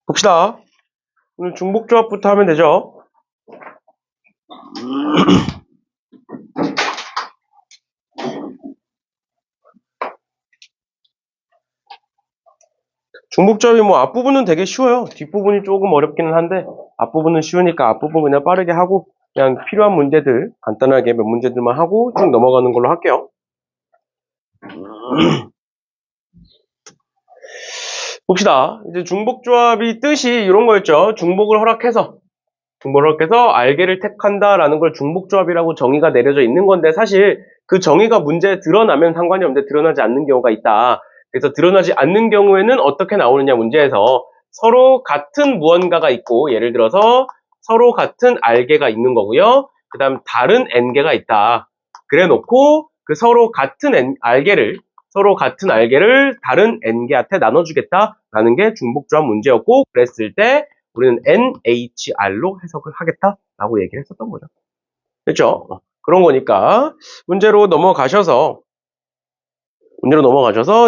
봅시다. 오늘 중복조합부터 하면 되죠. 중복조합이 뭐 앞부분은 되게 쉬워요. 뒷부분이 조금 어렵기는 한데 앞부분은 쉬우니까 앞부분 그냥 빠르게 하고 그냥 필요한 문제들 간단하게 몇 문제들만 하고 쭉 넘어가는 걸로 할게요. 봅시다. 이제 중복조합이 뜻이 이런 거였죠. 중복을 허락해서 알게를 택한다라는 걸 중복조합이라고 정의가 내려져 있는 건데 사실 그 정의가 문제에 드러나면 상관이 없는데 드러나지 않는 경우가 있다. 그래서 드러나지 않는 경우에는 어떻게 나오느냐 문제에서 서로 같은 무언가가 있고 예를 들어서 서로 같은 알게가 있는 거고요. 그 다음 다른 n개가 있다. 그래 놓고 그 서로 같은 알게를 다른 n개한테 나눠주겠다라는 게 중복조합 문제였고 그랬을 때 우리는 NHR로 해석을 하겠다라고 얘기를 했었던 거죠. 됐죠? 그런 거니까 문제로 넘어가셔서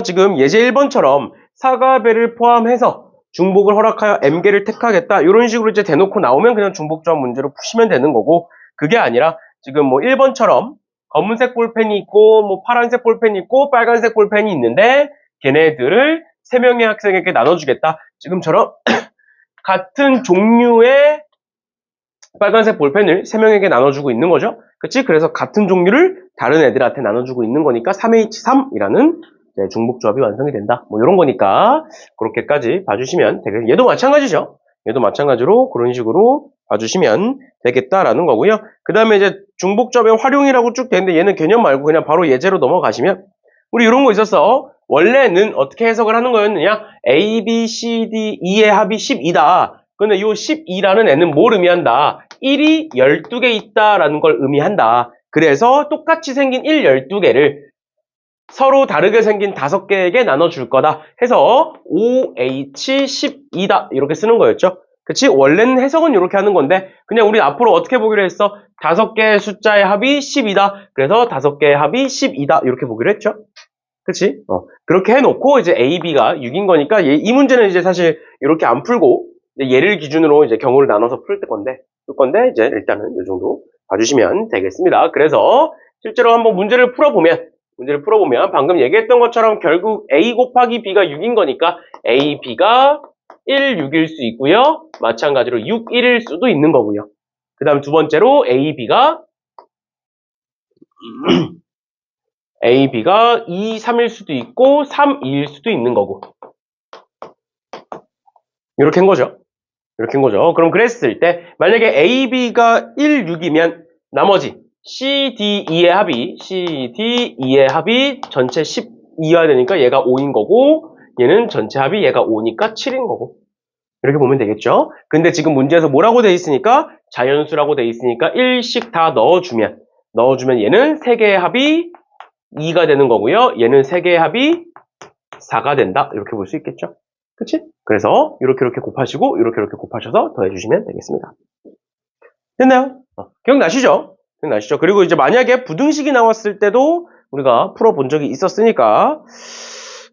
지금 예제 1번처럼 사과, 배를 포함해서 중복을 허락하여 M개를 택하겠다 이런 식으로 이제 대놓고 나오면 그냥 중복조합 문제로 푸시면 되는 거고 그게 아니라 지금 뭐 1번처럼 검은색 볼펜이 있고 뭐 파란색 볼펜이 있고 빨간색 볼펜이 있는데 걔네들을 3명의 학생에게 나눠주겠다. 지금처럼 같은 종류의 빨간색 볼펜을 3명에게 나눠주고 있는 거죠. 그치? 그래서 같은 종류를 다른 애들한테 나눠주고 있는 거니까 3H3이라는 중복조합이 완성이 된다. 뭐 이런 거니까 그렇게까지 봐주시면 되겠습니다. 얘도 마찬가지죠. 얘도 마찬가지로 그런 식으로 봐주시면 되겠다라는 거고요. 그 다음에 이제 중복조합의 활용이라고 쭉 되는데 얘는 개념 말고 그냥 바로 예제로 넘어가시면 우리 이런 거 있었어. 원래는 어떻게 해석을 하는 거였느냐? A, B, C, D, E의 합이 12다. 근데 이 12라는 애는 뭘 의미한다? 1이 12개 있다라는 걸 의미한다. 그래서 똑같이 생긴 12개를 서로 다르게 생긴 5개에게 나눠줄 거다. 해서 OH12다. 이렇게 쓰는 거였죠. 그치? 원래는 해석은 이렇게 하는 건데 그냥 우리 앞으로 어떻게 보기로 했어? 5개의 숫자의 합이 10이다. 그래서 5개의 합이 12다. 이렇게 보기로 했죠. 그치? 그렇게 해놓고 이제 A, B가 6인 거니까 이 문제는 이제 사실 이렇게 안 풀고 얘를 기준으로 이제 경우를 나눠서 풀 건데 이제 일단은 이 정도 봐주시면 되겠습니다. 그래서 실제로 한번 문제를 풀어보면 방금 얘기했던 것처럼 결국 A 곱하기 B가 6인 거니까 A, B가 1, 6일 수 있고요. 마찬가지로 6, 1일 수도 있는 거고요. 그 다음 두 번째로 A, B가 2, 3일 수도 있고 3, 2일 수도 있는 거고 이렇게 한 거죠. 그럼 그랬을 때 만약에 A, B가 1, 6이면 나머지 C, D, E의 합이 전체 12여야 되니까 얘가 5인 거고 얘는 전체 합이 얘가 5니까 7인 거고 이렇게 보면 되겠죠. 근데 지금 문제에서 뭐라고 돼 있으니까 자연수라고 돼 있으니까 1씩 다 넣어주면 얘는 3개의 합이 2가 되는 거고요. 얘는 3개의 합이 4가 된다. 이렇게 볼 수 있겠죠. 그치? 그래서 이렇게 곱하시고 이렇게 곱하셔서 더해주시면 되겠습니다. 됐나요? 기억나시죠? 그리고 이제 만약에 부등식이 나왔을 때도 우리가 풀어본 적이 있었으니까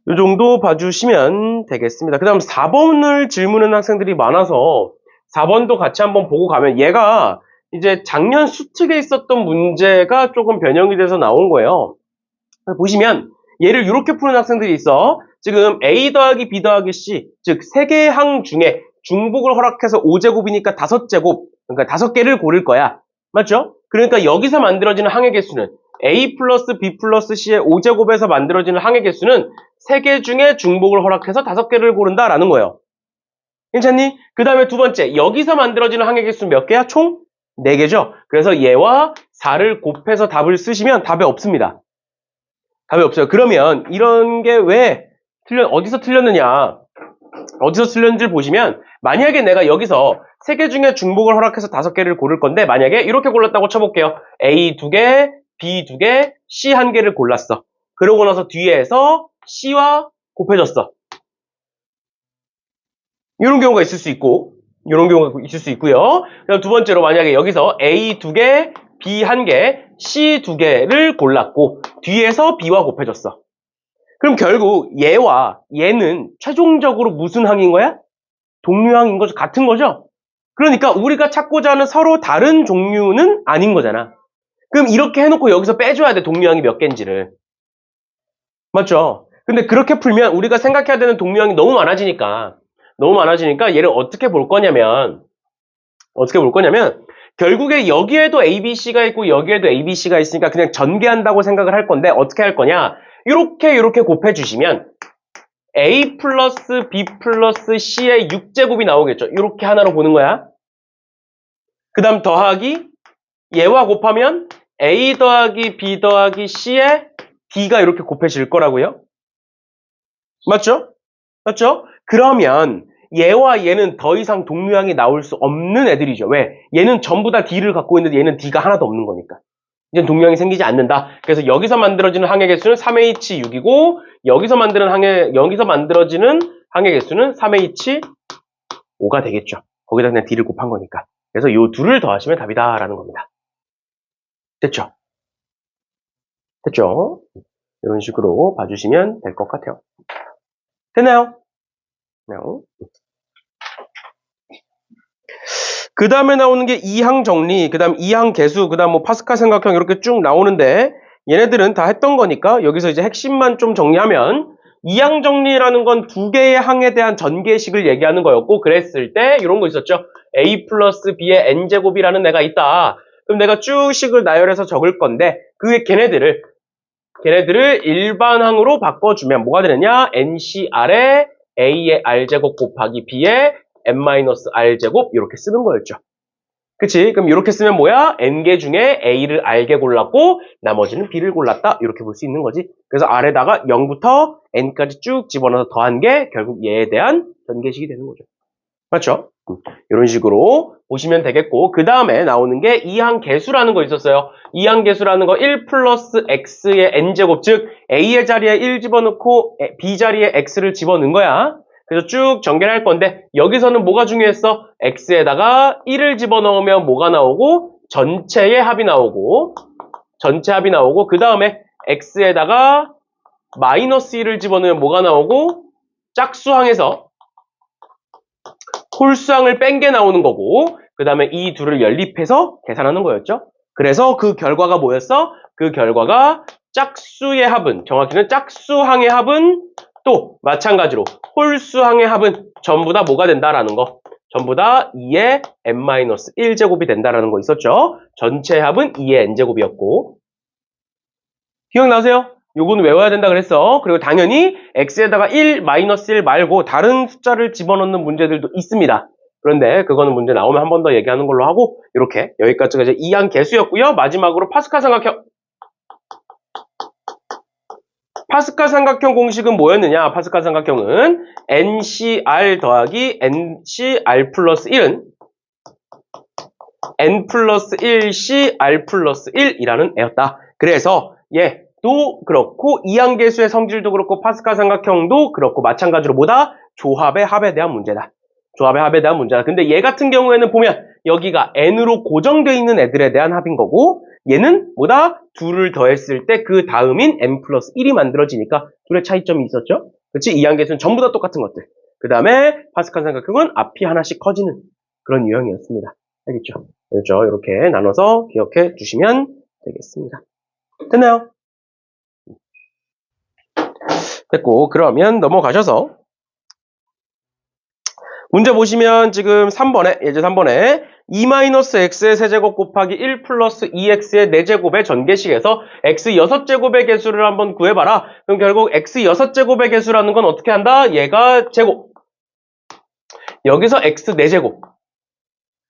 이 정도 봐주시면 되겠습니다. 그 다음 4번을 질문하는 학생들이 많아서 4번도 같이 한번 보고 가면 얘가 이제 작년 수특에 있었던 문제가 조금 변형이 돼서 나온 거예요. 보시면 얘를 이렇게 푸는 학생들이 있어. 지금 A 더하기 B 더하기 C, 즉 3개의 항 중에 중복을 허락해서 5제곱이니까 5제곱, 그러니까 5개를 고를 거야. 맞죠? 그러니까 여기서 만들어지는 항의 개수는 A 플러스 B 플러스 C의 5제곱에서 만들어지는 항의 개수는 3개 중에 중복을 허락해서 5개를 고른다라는 거예요. 괜찮니? 그 다음에 두 번째, 여기서 만들어지는 항의 개수는 몇 개야? 총 4개죠? 그래서 얘와 4를 곱해서 답을 쓰시면 답이 없습니다. 답이 없어요. 그러면 이런 게 왜 어디서 틀렸느냐? 어디서 틀렸는지를 보시면 만약에 내가 여기서 3개 중에 중복을 허락해서 5개를 고를 건데 만약에 이렇게 골랐다고 쳐볼게요. A 2개, B 2개, C 1개를 골랐어. 그러고 나서 뒤에서 C와 곱해졌어. 이런 경우가 있을 수 있고 이런 경우가 있을 수 있고요. 그다음 두 번째로 만약에 여기서 A 2개, B 1개, C 2개를 골랐고 뒤에서 B와 곱해졌어. 그럼 결국 얘와 얘는 최종적으로 무슨 항인 거야? 동류항인 거죠. 같은 거죠? 그러니까 우리가 찾고자 하는 서로 다른 종류는 아닌 거잖아. 그럼 이렇게 해놓고 여기서 빼줘야 돼. 동류항이 몇 개인지를. 맞죠? 근데 그렇게 풀면 우리가 생각해야 되는 동류항이 너무 많아지니까 얘를 어떻게 볼 거냐면 결국에 여기에도 ABC가 있고 여기에도 ABC가 있으니까 그냥 전개한다고 생각을 할 건데 어떻게 할 거냐? 이렇게 곱해주시면 A 플러스 B 플러스 C의 6제곱이 나오겠죠. 이렇게 하나로 보는 거야. 그 다음 더하기 얘와 곱하면 A 더하기 B 더하기 C의 D가 이렇게 곱해질 거라고요. 맞죠? 맞죠? 그러면 얘와 얘는 더 이상 동류항이 나올 수 없는 애들이죠. 왜? 얘는 전부 다 D를 갖고 있는데 얘는 D가 하나도 없는 거니까. 이제 동류항이 생기지 않는다. 그래서 여기서 만들어지는 항의 개수는 3H6이고 여기서 만들어지는 항의 개수는 3H5가 되겠죠. 거기다 그냥 D를 곱한 거니까. 그래서 이 둘을 더하시면 답이다라는 겁니다. 됐죠? 됐죠? 이런 식으로 봐주시면 될 것 같아요. 됐나요? 그 다음에 나오는 게 이항 정리, 그 다음 이항 개수, 그 다음 뭐 파스칼 삼각형 이렇게 쭉 나오는데 얘네들은 다 했던 거니까 여기서 이제 핵심만 좀 정리하면 이항 정리라는 건 두 개의 항에 대한 전개식을 얘기하는 거였고 그랬을 때 이런 거 있었죠. A 플러스 B의 N제곱이라는 애가 있다. 그럼 내가 쭉 식을 나열해서 적을 건데 걔네들을 일반항으로 바꿔주면 뭐가 되느냐? NCR에 A의 R제곱 곱하기 B의 N-R제곱 이렇게 쓰는 거였죠. 그치? 그럼 이렇게 쓰면 뭐야? N개 중에 A를 R개 골랐고 나머지는 B를 골랐다 이렇게 볼 수 있는 거지. 그래서 R에다가 0부터 N까지 쭉 집어넣어서 더한 게 결국 얘에 대한 전개식이 되는 거죠. 맞죠? 이런 식으로 보시면 되겠고 그 다음에 나오는 게 이항 개수라는 거 있었어요. 이항 개수라는 거 1 플러스 x의 n제곱 즉 a의 자리에 1 집어넣고 b 자리에 x를 집어넣은 거야. 그래서 쭉 전개를 할 건데 여기서는 뭐가 중요했어? x에다가 1을 집어넣으면 뭐가 나오고 전체의 합이 나오고 그 다음에 x에다가 마이너스 1을 집어넣으면 뭐가 나오고 짝수항에서 홀수항을 뺀 게 나오는 거고 그 다음에 이 둘을 연립해서 계산하는 거였죠. 그래서 그 결과가 뭐였어? 그 결과가 짝수의 합은 정확히는 짝수항의 합은 또 마찬가지로 홀수항의 합은 전부 다 뭐가 된다라는 거. 전부 다 2의 n-1제곱이 된다라는 거 있었죠. 전체 합은 2의 n제곱이었고 기억나세요? 요거는 외워야 된다 그랬어. 그리고 당연히 x에다가 1, -1 말고 다른 숫자를 집어넣는 문제들도 있습니다. 그런데 그거는 문제 나오면 한 번 더 얘기하는 걸로 하고 이렇게 여기까지가 이제 이항 개수였고요. 마지막으로 파스칼 삼각형. 파스칼 삼각형 공식은 뭐였느냐? 파스칼 삼각형은 NCR 더하기 NCR 플러스 1은 N 플러스 1C R 플러스 1이라는 애였다. 그래서 얘도 그렇고 이항계수의 성질도 그렇고 파스칼 삼각형도 그렇고 마찬가지로 뭐다? 조합의 합에 대한 문제다. 조합의 합에 대한 문제다. 근데 얘 같은 경우에는 보면 여기가 N으로 고정되어 있는 애들에 대한 합인 거고 얘는 뭐다? 둘을 더했을 때 그 다음인 N 플러스 1이 만들어지니까 둘의 차이점이 있었죠? 그렇지? 이항계수는 전부 다 똑같은 것들. 그 다음에 파스칼 삼각형은 앞이 하나씩 커지는 그런 유형이었습니다. 알겠죠? 그렇죠? 이렇게 나눠서 기억해 주시면 되겠습니다. 됐나요? 됐고 그러면 넘어가셔서 문제 보시면 지금 3번에 예제 3번에 2-x의 세제곱 곱하기 1 플러스 2x의 4제곱의 전개식에서 x 6제곱의 개수를 한번 구해봐라. 그럼 결국 x 6제곱의 개수라는 건 어떻게 한다? 얘가 제곱. 여기서 x 4제곱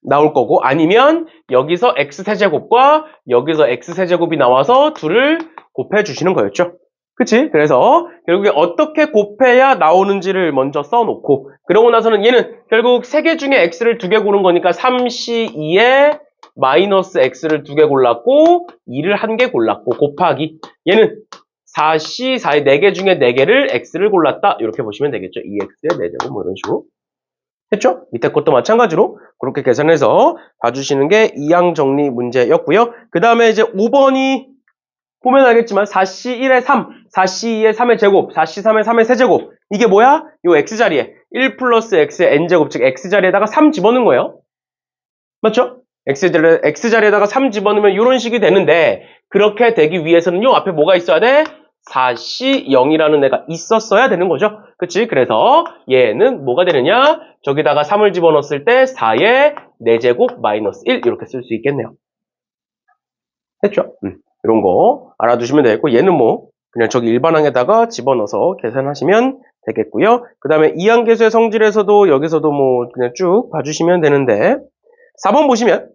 나올 거고 아니면 여기서 x 세제곱과 여기서 x 세제곱이 나와서 둘을 곱해 주시는 거였죠. 그치? 그래서 결국에 어떻게 곱해야 나오는지를 먼저 써놓고 그러고 나서는 얘는 결국 3개 중에 x를 2개 고른 거니까 3c2에 마이너스 x를 2개 골랐고 2를 1개 골랐고 곱하기 얘는 4c, 4의 4개 중에 4개를 x를 골랐다. 이렇게 보시면 되겠죠. 2x의 4제곱 뭐 이런 식으로. 했죠? 밑에 것도 마찬가지로 그렇게 계산해서 봐주시는 게 이항 정리 문제였고요. 그 다음에 이제 5번이 보면 알겠지만 4C1의 3, 4C2의 3의 제곱, 4C3의 3의 세제곱. 이게 뭐야? 요 x자리에 1 플러스 x의 n제곱, 즉 x자리에다가 3 집어넣은 거예요. 맞죠? x자리에다가 3 집어넣으면 이런 식이 되는데 그렇게 되기 위해서는 요 앞에 뭐가 있어야 돼? 4C0이라는 애가 있었어야 되는 거죠. 그치? 그래서 얘는 뭐가 되느냐? 저기다가 3을 집어넣었을 때 4의 4제곱 마이너스 1 이렇게 쓸 수 있겠네요. 됐죠? 이런 거 알아두시면 되겠고 얘는 뭐 그냥 저기 일반항에다가 집어넣어서 계산하시면 되겠고요. 그 다음에 이항계수의 성질에서도 여기서도 뭐 그냥 쭉 봐주시면 되는데 4번 보시면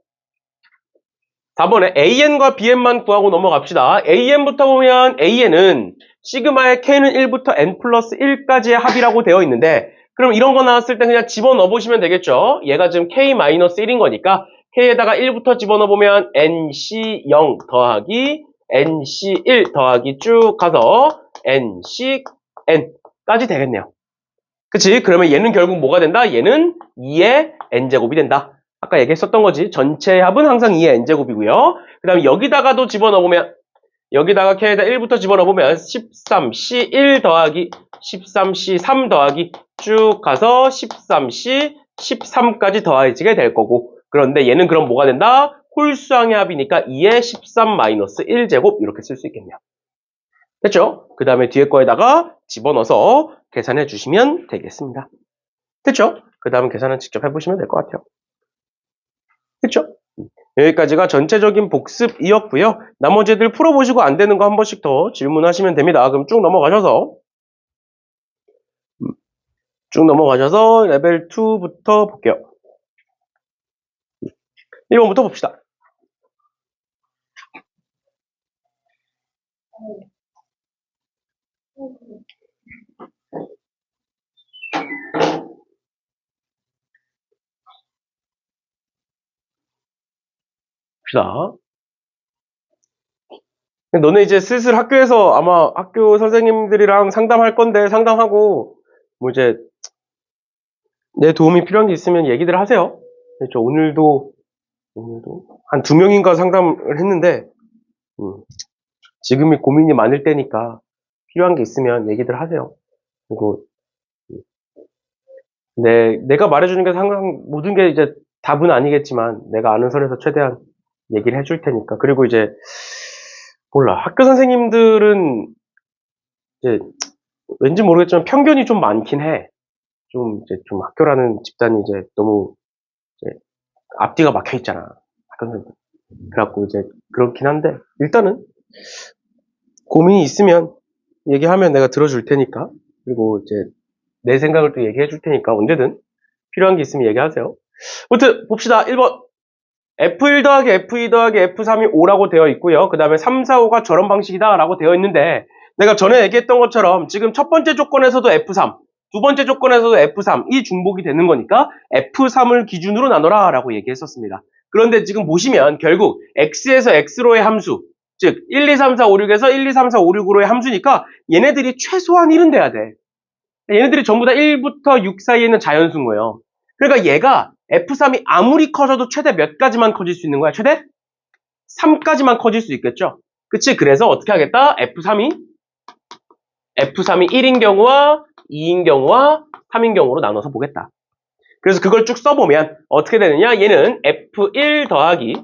4번에 AN과 BN만 구하고 넘어갑시다. AN부터 보면 AN은 시그마의 K는 1부터 N 플러스 1까지의 합이라고 되어 있는데 그럼 이런 거 나왔을 때 그냥 집어넣어 보시면 되겠죠. 얘가 지금 K-1인 거니까 K에다가 1부터 집어넣어 보면 NC0 더하기 NC1 더하기 쭉 가서 NCN까지 되겠네요. 그치? 그러면 얘는 결국 뭐가 된다? 얘는 2의 N제곱이 된다. 아까 얘기했었던 거지. 전체 합은 항상 2의 N제곱이고요. 그 다음에 여기다가도 집어넣어보면 여기다가 K에다 1부터 집어넣어보면 13C1 더하기 13C3 더하기 쭉 가서 13C 13까지 더해지게 될 거고 그런데 얘는 그럼 뭐가 된다? 홀수항의 합이니까 2의 13 마이너스 1제곱 이렇게 쓸 수 있겠네요. 됐죠? 그 다음에 뒤에 거에다가 집어넣어서 계산해 주시면 되겠습니다. 됐죠? 그 다음 계산은 직접 해보시면 될 것 같아요. 됐죠? 여기까지가 전체적인 복습이었고요. 나머지들 풀어보시고 안 되는 거 한 번씩 더 질문하시면 됩니다. 그럼 쭉 넘어가셔서 레벨 2부터 볼게요. 1번부터 봅시다. 봅시다. 너네 이제 슬슬 학교에서 아마 학교 선생님들이랑 상담할 건데 상담하고 뭐 이제 내 도움이 필요한 게 있으면 얘기들 하세요. 저 오늘도 한 2명인가 상담을 했는데 지금이 고민이 많을 때니까 필요한 게 있으면 얘기들 하세요. 그리고 내가 말해주는 게 항상 모든 게 이제 답은 아니겠지만 내가 아는 선에서 최대한 얘기를 해줄 테니까. 그리고 이제 몰라 학교 선생님들은 이제 왠지 모르겠지만 편견이 좀 많긴 해. 좀 학교라는 집단이 이제 너무 이제 앞뒤가 막혀 있잖아. 학교 선생님. 그래갖고 이제 그렇긴 한데 일단은 고민이 있으면 얘기하면 내가 들어줄 테니까. 그리고 이제 내 생각을 또 얘기해 줄 테니까 언제든 필요한 게 있으면 얘기하세요. 아무튼 봅시다. 1번 F1 더하기 F2 더하기 F3이 5라고 되어 있고요. 그 다음에 3, 4, 5가 저런 방식이다 라고 되어 있는데 내가 전에 얘기했던 것처럼 지금 첫 번째 조건에서도 F3 두 번째 조건에서도 F3 이 중복이 되는 거니까 F3을 기준으로 나눠라 라고 얘기했었습니다. 그런데 지금 보시면 결국 X에서 X로의 함수 즉 1, 2, 3, 4, 5, 6에서 1, 2, 3, 4, 5, 6으로의 함수니까 얘네들이 최소한 1은 돼야 돼. 얘네들이 전부 다 1부터 6 사이에 있는 자연수인 거예요. 그러니까 얘가 F3이 아무리 커져도 최대 몇 가지만 커질 수 있는 거야? 최대 3까지만 커질 수 있겠죠? 그치? 그래서 어떻게 하겠다? F3이 1인 경우와 2인 경우와 3인 경우로 나눠서 보겠다. 그래서 그걸 쭉 써보면 어떻게 되느냐? 얘는 F1 더하기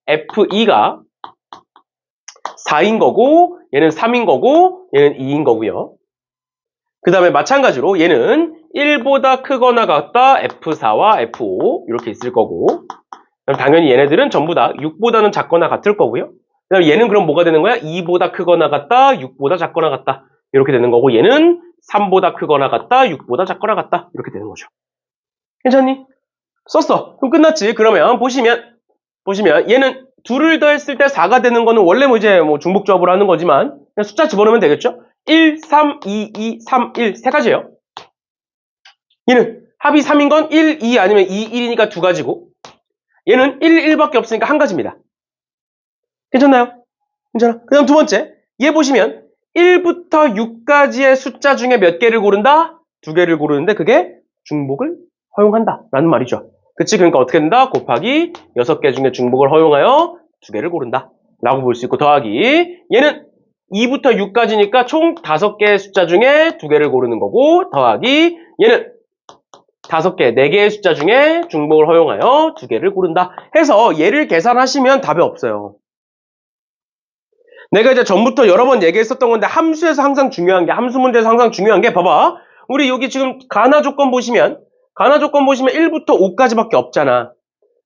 F2가 4인 거고 얘는 3인 거고 얘는 2인 거고요. 그 다음에 마찬가지로 얘는 1보다 크거나 같다 F4와 F5 이렇게 있을 거고 당연히 얘네들은 전부 다 6보다는 작거나 같을 거고요. 그 다음에 얘는 그럼 뭐가 되는 거야? 2보다 크거나 같다 6보다 작거나 같다 이렇게 되는 거고 얘는 3보다 크거나 같다 6보다 작거나 같다 이렇게 되는 거죠. 괜찮니? 썼어. 그럼 끝났지. 그러면 보시면 얘는 둘을 더했을 때 4가 되는 거는 원래 뭐 이제 뭐 중복조합으로 하는 거지만 그냥 숫자 집어넣으면 되겠죠? 1, 3, 2, 2, 3, 1 세 가지예요. 얘는 합이 3인 건 1, 2 아니면 2, 1이니까 두 가지고 얘는 1, 1밖에 없으니까 한 가지입니다. 괜찮나요? 괜찮아. 그 다음 두 번째 얘 보시면 1부터 6까지의 숫자 중에 몇 개를 고른다? 두 개를 고르는데 그게 중복을 허용한다 라는 말이죠. 그치? 그러니까 어떻게 된다? 곱하기 6개 중에 중복을 허용하여 두 개를 고른다. 라고 볼 수 있고 더하기 얘는 2부터 6까지니까 총 5개의 숫자 중에 2개를 고르는 거고 더하기 얘는 5개, 4개의 숫자 중에 중복을 허용하여 2개를 고른다 해서 얘를 계산하시면 답이 없어요. 내가 이제 전부터 여러 번 얘기했었던 건데 함수에서 항상 중요한 게 함수 문제에서 항상 중요한 게 봐봐. 우리 여기 지금 가나 조건 보시면 1부터 5까지밖에 없잖아.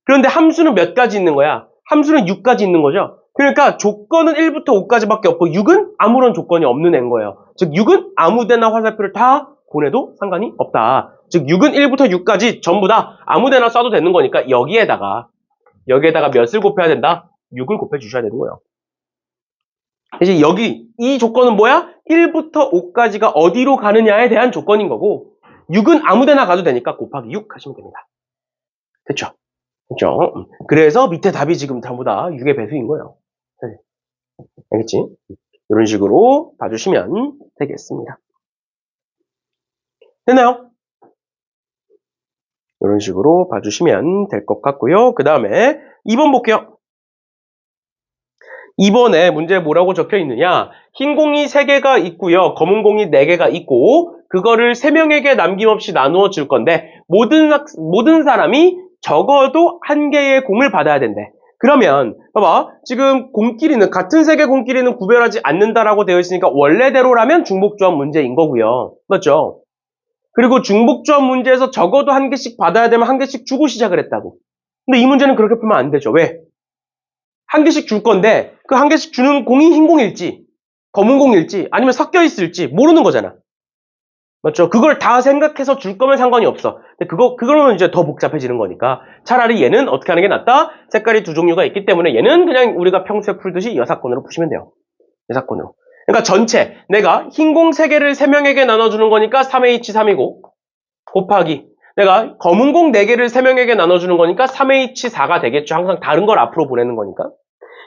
그런데 함수는 몇 가지 있는 거야? 함수는 6까지 있는 거죠. 그러니까 조건은 1부터 5까지밖에 없고 6은 아무런 조건이 없는 애인 거예요. 즉 6은 아무데나 화살표를 다 보내도 상관이 없다. 즉 6은 1부터 6까지 전부 다 아무데나 써도 되는 거니까 여기에다가 몇을 곱해야 된다? 6을 곱해 주셔야 되는 거예요. 이제 여기 이 조건은 뭐야? 1부터 5까지가 어디로 가느냐에 대한 조건인 거고 6은 아무데나 가도 되니까 곱하기 6 하시면 됩니다. 됐죠? 그렇죠? 그래서 밑에 답이 지금 전부 다 6의 배수인 거예요. 알겠지? 이런 식으로 봐주시면 되겠습니다. 됐나요? 이런 식으로 봐주시면 될 것 같고요. 그 다음에 2번 볼게요. 2번에 문제에 뭐라고 적혀 있느냐? 흰 공이 3개가 있고요. 검은 공이 4개가 있고 그거를 3명에게 남김없이 나누어 줄 건데 모든 사람이 적어도 1개의 공을 받아야 된대. 그러면 봐봐. 지금 공끼리는 같은 색의 공끼리는 구별하지 않는다라고 되어 있으니까 원래대로라면 중복조합 문제인 거고요. 맞죠? 그리고 중복조합 문제에서 적어도 1개씩 받아야 되면 1개씩 주고 시작을 했다고. 근데 이 문제는 그렇게 풀면 안 되죠. 왜? 1개씩 줄 건데 그 1개씩 주는 공이 흰 공일지 검은 공일지 아니면 섞여 있을지 모르는 거잖아. 맞죠? 그걸 다 생각해서 줄 거면 상관이 없어. 근데 그거는 이제 더 복잡해지는 거니까 차라리 얘는 어떻게 하는 게 낫다? 색깔이 2종류가 있기 때문에 얘는 그냥 우리가 평소에 풀듯이 여사건으로 푸시면 돼요. 여사건으로. 그러니까 전체 내가 흰 공 3개를 3명에게 나눠주는 거니까 3H3이고 곱하기 내가 검은 공 4개를 3명에게 나눠주는 거니까 3H4가 되겠죠. 항상 다른 걸 앞으로 보내는 거니까.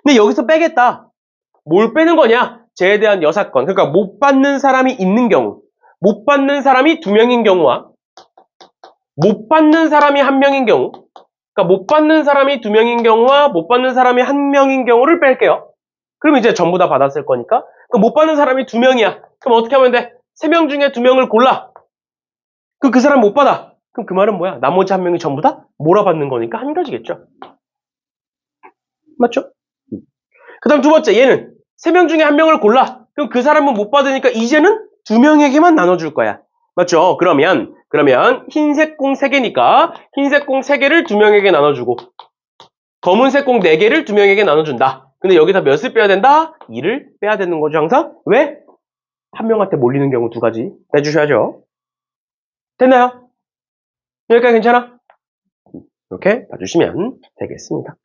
근데 여기서 빼겠다. 뭘 빼는 거냐? 쟤에 대한 여사건. 그러니까 못 받는 사람이 있는 경우. 못 받는 사람이 2명인 경우와 못 받는 사람이 1명인 경우. 그러니까 못 받는 사람이 2명인 경우와 못 받는 사람이 1명인 경우를 뺄게요. 그럼 이제 전부 다 받았을 거니까. 그럼 못 받는 사람이 2명이야. 그럼 어떻게 하면 돼? 3명 중에 2명을 골라. 그 사람 못 받아. 그럼 그 말은 뭐야? 나머지 1명이 전부 다 몰아받는 거니까 한 가지겠죠. 맞죠? 그 다음 2번째, 얘는 3명 중에 1명을 골라. 그럼 그 사람은 못 받으니까 이제는 2명에게만 나눠줄 거야. 맞죠? 그러면 흰색 공 3개니까 흰색 공 3개를 2명에게 나눠주고 검은색 공 4개를 2명에게 나눠준다. 근데 여기다 몇을 빼야 된다? 2를 빼야 되는 거죠, 항상. 왜? 1명한테 몰리는 경우 2가지 빼주셔야죠. 됐나요? 여기까지 괜찮아? 이렇게 봐주시면 되겠습니다.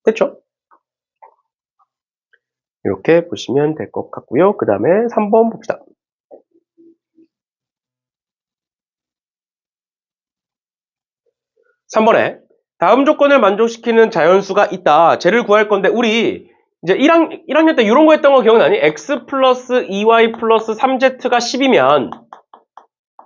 됐죠? 이렇게 보시면 될 것 같고요. 그 다음에 3번 봅시다. 3번에 다음 조건을 만족시키는 자연수가 있다. 쟤를 구할 건데 우리 이제 1학년 때 이런 거 했던 거 기억나니? x 플러스 2y 플러스 3z가 10이면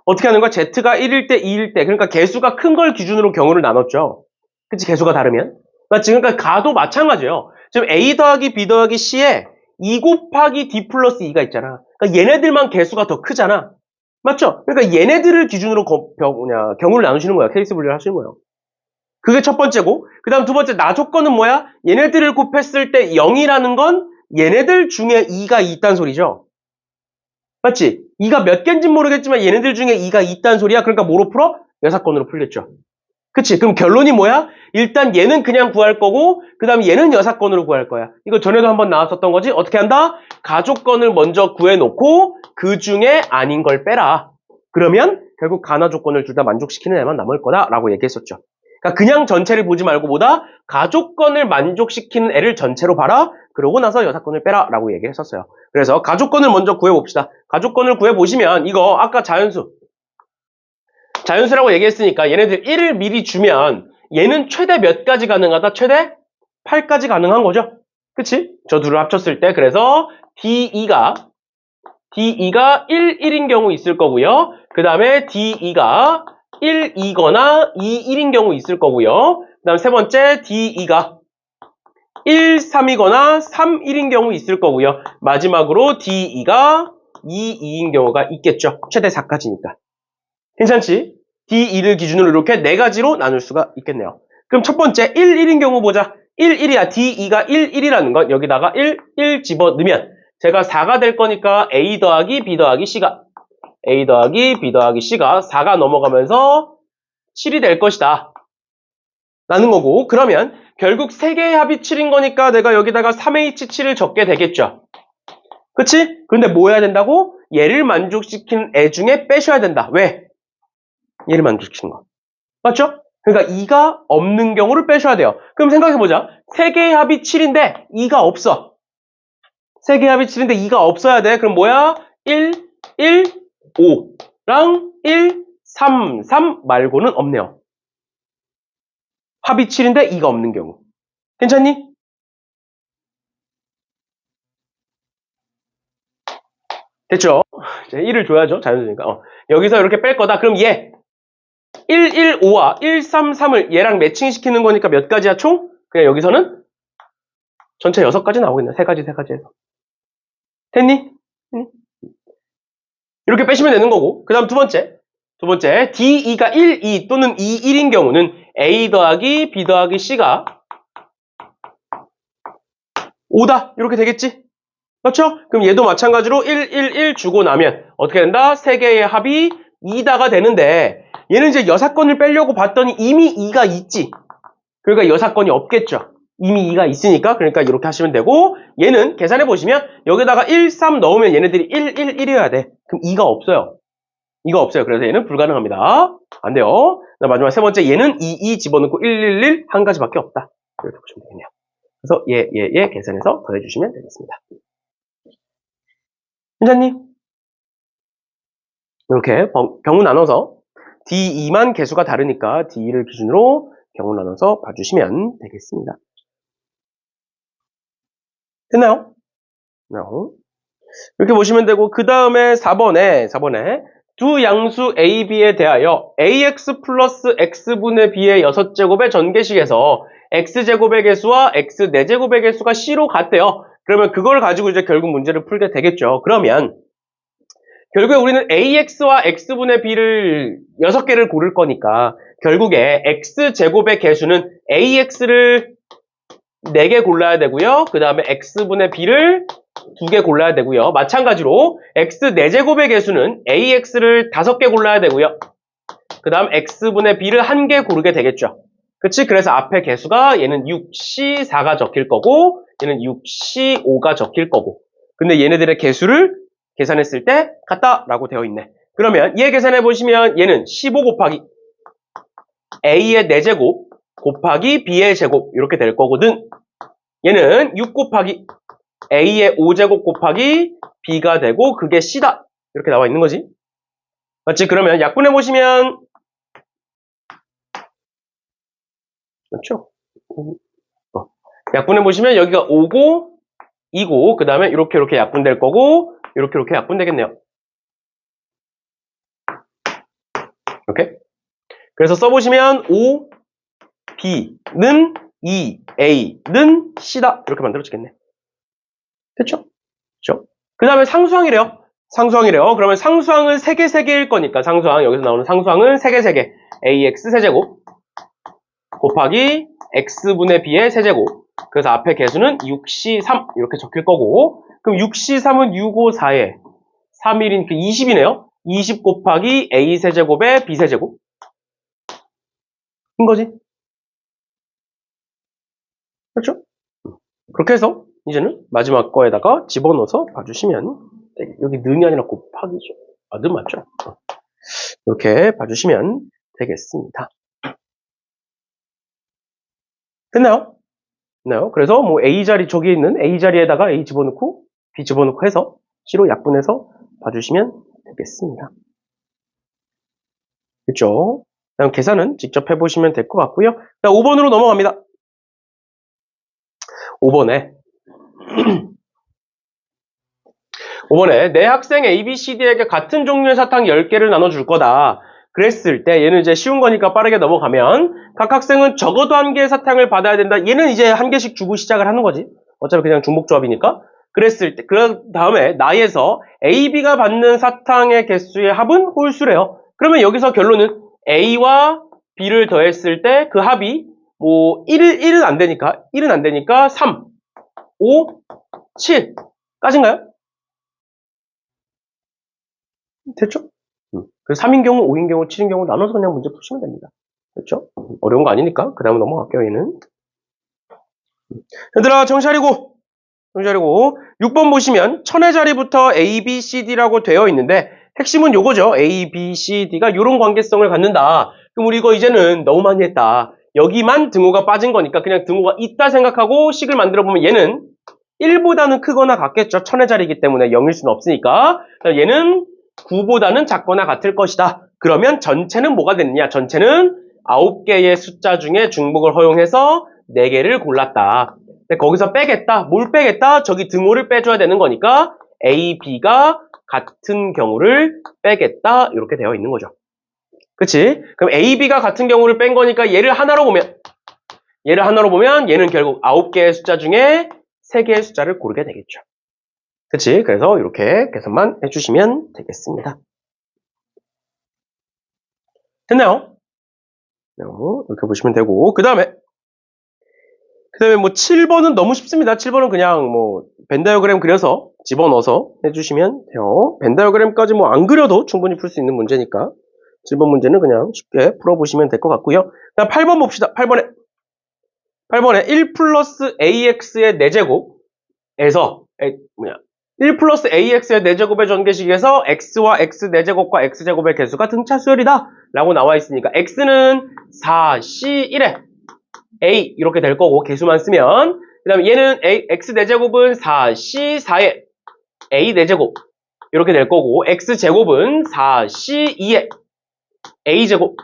어떻게 하는 거야? z가 1일 때 2일 때 그러니까 개수가 큰 걸 기준으로 경우를 나눴죠. 그치? 개수가 다르면. 맞지? 그러니까 가도 마찬가지예요. 지금 a 더하기 b 더하기 c에 2 곱하기 d 플러스 2가 있잖아. 그러니까 얘네들만 개수가 더 크잖아. 맞죠? 그러니까 얘네들을 기준으로 경우를 나누시는 거야. 케이스 분류를 하시는 거예요. 그게 첫 번째고, 그 다음 두 번째, 나 조건은 뭐야? 얘네들을 곱했을 때 0이라는 건 얘네들 중에 2가 있단 소리죠. 맞지? 2가 몇 개인지 모르겠지만 얘네들 중에 2가 있단 소리야. 그러니까 뭐로 풀어? 여사건으로 풀겠죠. 그치? 그럼 결론이 뭐야? 일단 얘는 그냥 구할 거고, 그 다음에 얘는 여사건으로 구할 거야. 이거 전에도 한번 나왔었던 거지? 어떻게 한다? 가조건을 먼저 구해놓고 그 중에 아닌 걸 빼라. 그러면 결국 가나 조건을 둘 다 만족시키는 애만 남을 거다라고 얘기했었죠. 그러니까 그냥 전체를 보지 말고 뭐다? 가조건을 만족시키는 애를 전체로 봐라. 그러고 나서 여사건을 빼라 라고 얘기를 했었어요. 그래서 가조건을 먼저 구해봅시다. 가조건을 구해보시면 이거 아까 자연수라고 얘기했으니까 얘네들 1을 미리 주면 얘는 최대 몇 가지 가능하다? 최대 8까지 가능한 거죠. 그치? 저 둘을 합쳤을 때 그래서 D2가 1, 1인 경우 있을 거고요. 그 다음에 D2가 1, 2거나 2, 1인 경우 있을 거고요. 다음 세 번째 D2가 1, 3이거나 3, 1인 경우 있을 거고요. 마지막으로 D2가 2, 2인 경우가 있겠죠. 최대 4까지니까. 괜찮지? D2를 기준으로 이렇게 네 가지로 나눌 수가 있겠네요. 그럼 첫 번째 1, 1인 경우 보자. 1, 1이야. D2가 1, 1이라는 건 여기다가 1 집어넣으면 제가 4가 될 거니까 A 더하기 B 더하기 C가 A 더하기 B 더하기 C가 4가 넘어가면서 7이 될 것이다. 라는 거고, 그러면 결국 3개의 합이 7인 거니까 내가 여기다가 3H7을 적게 되겠죠. 그치? 근데 뭐 해야 된다고? 얘를 만족시키는 애 중에 빼셔야 된다. 왜? 얘를 만족시키는 거. 맞죠? 그러니까 2가 없는 경우를 빼셔야 돼요. 그럼 생각해보자. 3개의 합이 7인데 2가 없어. 3개의 합이 7인데 2가 없어야 돼. 그럼 뭐야? 1, 1, 5랑 1, 3, 3 말고는 없네요. 합이 7인데 2가 없는 경우. 괜찮니? 됐죠? 이제 1을 줘야죠. 자연수니까. 여기서 이렇게 뺄 거다. 그럼 얘 1, 1, 5와 1, 3, 3을 얘랑 매칭시키는 거니까 몇 가지야 총? 그냥 여기서는 전체 6가지 나오겠네. 3가지, 3가지 해서. 됐니? 이렇게 빼시면 되는 거고. 그 다음 두 번째. D2가 1, 2 또는 2, 1인 경우는 A 더하기 B 더하기 C가 5다. 이렇게 되겠지? 그렇죠? 그럼 얘도 마찬가지로 1, 1, 1 주고 나면 어떻게 된다? 3개의 합이 2다가 되는데 얘는 이제 여사건을 빼려고 봤더니 이미 2가 있지. 그러니까 여사건이 없겠죠. 이미 2가 있으니까 그러니까 이렇게 하시면 되고 얘는 계산해 보시면 여기다가 1, 3 넣으면 얘네들이 1, 1, 1이어야 돼. 그럼 2가 없어요. 2가 없어요. 그래서 얘는 불가능합니다. 안 돼요. 마지막 세 번째 얘는 2, 2 집어넣고 1, 1, 1 한 가지밖에 없다. 이렇게 보시면 되겠네요. 그래서 얘 계산해서 더해주시면 되겠습니다. 괜찮니? 이렇게 경우 나눠서 D2만 개수가 다르니까 D2를 기준으로 경우 나눠서 봐주시면 되겠습니다. 됐나요? 이렇게 보시면 되고 그 다음에 4번에 두 양수 A, B에 대하여 AX 플러스 X분의 B의 6제곱의 전개식에서 X제곱의 개수와 X 4제곱의 개수가 C로 같대요. 그러면 그걸 가지고 이제 결국 문제를 풀게 되겠죠. 그러면 결국에 우리는 AX와 X분의 B를 6개를 고를 거니까 결국에 X제곱의 개수는 AX를 4개 골라야 되고요. 그 다음에 X분의 B를 2개 골라야 되고요. 마찬가지로 X 4제곱의 개수는 AX를 5개 골라야 되고요. 그 다음 X분의 B를 1개 고르게 되겠죠. 그치? 그래서 앞에 개수가 얘는 6C4가 적힐 거고 얘는 6C5가 적힐 거고 근데 얘네들의 개수를 계산했을 때 같다라고 되어 있네. 그러면 얘 계산해 보시면 얘는 15 곱하기 A의 4제곱 곱하기 B의 제곱 이렇게 될 거거든. 얘는 6 곱하기 A의 5제곱 곱하기 B가 되고 그게 C다. 이렇게 나와 있는 거지. 맞지? 그러면 약분해 보시면 맞죠? 약분해 보시면 여기가 5고 2고 그 다음에 이렇게 약분될 거고 이렇게 약분되겠네요. 이렇게. 그래서 써보시면 5, B는 2, A는 C다. 이렇게 만들어지겠네. 됐죠? 그렇죠? 그 다음에 상수항이래요. 그러면 상수항은 3개일 거니까 상수항, 여기서 나오는 상수항은 3개. AX 세제곱 곱하기 X분의 B의 세제곱. 그래서 앞에 개수는 6C3 이렇게 적힐 거고 그럼 6C3은 6, 5, 4에 3, 1인 그 20이네요. 20 곱하기 A 세제곱의 B 세제곱 인 거지. 그렇죠? 그렇게 해서 이제는 마지막 거에다가 집어넣어서 봐주시면 여기 는이 아니라 곱하기죠. 아, 는 맞죠? 이렇게 봐주시면 되겠습니다. 됐나요? 그래서 뭐 A 자리 저기 있는 A 자리에다가 A 집어넣고 B 집어넣고 해서 C로 약분해서 봐주시면 되겠습니다. 그렇죠? 그다음 계산은 직접 해보시면 될 것 같고요. 그다음 5번으로 넘어갑니다. 5번에 내 학생 ABCD에게 같은 종류의 사탕 10개를 나눠줄 거다. 그랬을 때 얘는 이제 쉬운 거니까 빠르게 넘어가면 각 학생은 적어도 한 개의 사탕을 받아야 된다. 얘는 이제 한 개씩 주고 시작을 하는 거지. 어차피 그냥 중복조합이니까. 그랬을 때, 그 다음에 나에서 A, B가 받는 사탕의 개수의 합은 홀수래요. 그러면 여기서 결론은 A와 B를 더했을 때 그 합이 뭐 1은 안 되니까 1은 안 되니까 3, 5, 7까지인가요? 됐죠? 그래서 3인 경우, 5인 경우, 7인 경우 나눠서 그냥 문제 푸시면 됩니다. 됐죠? 어려운 거 아니니까 그 다음에 넘어갈게요. 얘는. 얘들아 정신 차리고 6번 보시면 천의 자리부터 A, B, C, D라고 되어 있는데 핵심은 요거죠. A, B, C, D가 이런 관계성을 갖는다. 그럼 우리 이거 이제는 너무 많이 했다. 여기만 등호가 빠진 거니까 그냥 등호가 있다 생각하고 식을 만들어 보면 얘는 1보다는 크거나 같겠죠. 천의 자리이기 때문에 0일 수는 없으니까. 얘는 9보다는 작거나 같을 것이다. 그러면 전체는 뭐가 되느냐? 전체는 9개의 숫자 중에 중복을 허용해서 4개를 골랐다. 근데 거기서 빼겠다. 뭘 빼겠다? 저기 등호를 빼줘야 되는 거니까 A, B가 같은 경우를 빼겠다. 이렇게 되어 있는 거죠. 그치? 그럼 A, B가 같은 경우를 뺀 거니까 얘를 하나로 보면 얘는 결국 9개의 숫자 중에 3개의 숫자를 고르게 되겠죠. 그치? 그래서 이렇게 계산만 해주시면 되겠습니다. 됐나요? 이렇게 보시면 되고 그 다음에 뭐 7번은 너무 쉽습니다. 7번은 그냥 뭐 벤다이어그램 그려서 집어넣어서 해주시면 돼요. 벤다이어그램까지 뭐 안 그려도 충분히 풀 수 있는 문제니까 7번 문제는 그냥 쉽게 풀어보시면 될 것 같고요. 다음 8번 봅시다. 8번에 1 플러스 AX의 4제곱에서 1 플러스 AX의 4제곱의 전개식에서 X와 X 4제곱과 X제곱의 개수가 등차 수열이다 라고 나와 있으니까 X는 4C1에 A 이렇게 될 거고 개수만 쓰면 그 다음에 얘는 X 4제곱은 4C4에 A 4제곱 이렇게 될 거고 X제곱은 4C2에 A제곱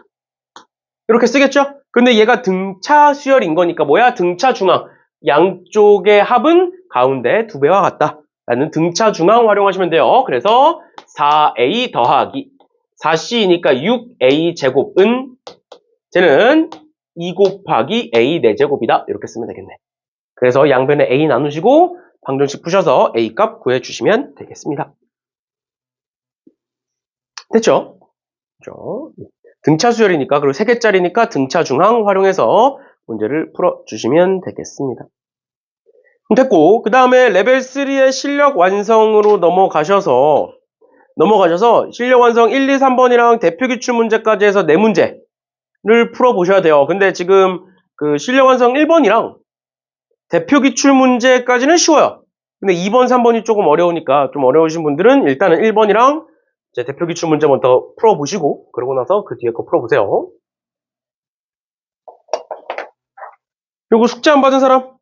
이렇게 쓰겠죠? 근데 얘가 등차 수열인 거니까 뭐야? 등차 중앙 양쪽의 합은 가운데 2배와 같다 라는 등차 중앙 활용하시면 돼요. 그래서 4A 더하기 4C니까 6A 제곱은 쟤는 2 곱하기 A 4제곱이다. 이렇게 쓰면 되겠네. 그래서 양변에 A 나누시고 방정식 푸셔서 A 값 구해주시면 되겠습니다. 됐죠? 그렇죠? 등차 수열이니까 그리고 3개짜리니까 등차 중앙 활용해서 문제를 풀어주시면 되겠습니다. 됐고 그 다음에 레벨 3의 실력 완성으로 넘어가셔서 실력 완성 1, 2, 3번이랑 대표 기출 문제까지 해서 4문제를 풀어보셔야 돼요. 근데 지금 그 실력 완성 1번이랑 대표 기출 문제까지는 쉬워요. 근데 2번, 3번이 조금 어려우니까 좀 어려우신 분들은 일단은 1번이랑 이제 대표 기출 문제 먼저 풀어보시고 그러고 나서 그 뒤에 거 풀어보세요. 그리고 숙제 안 받은 사람?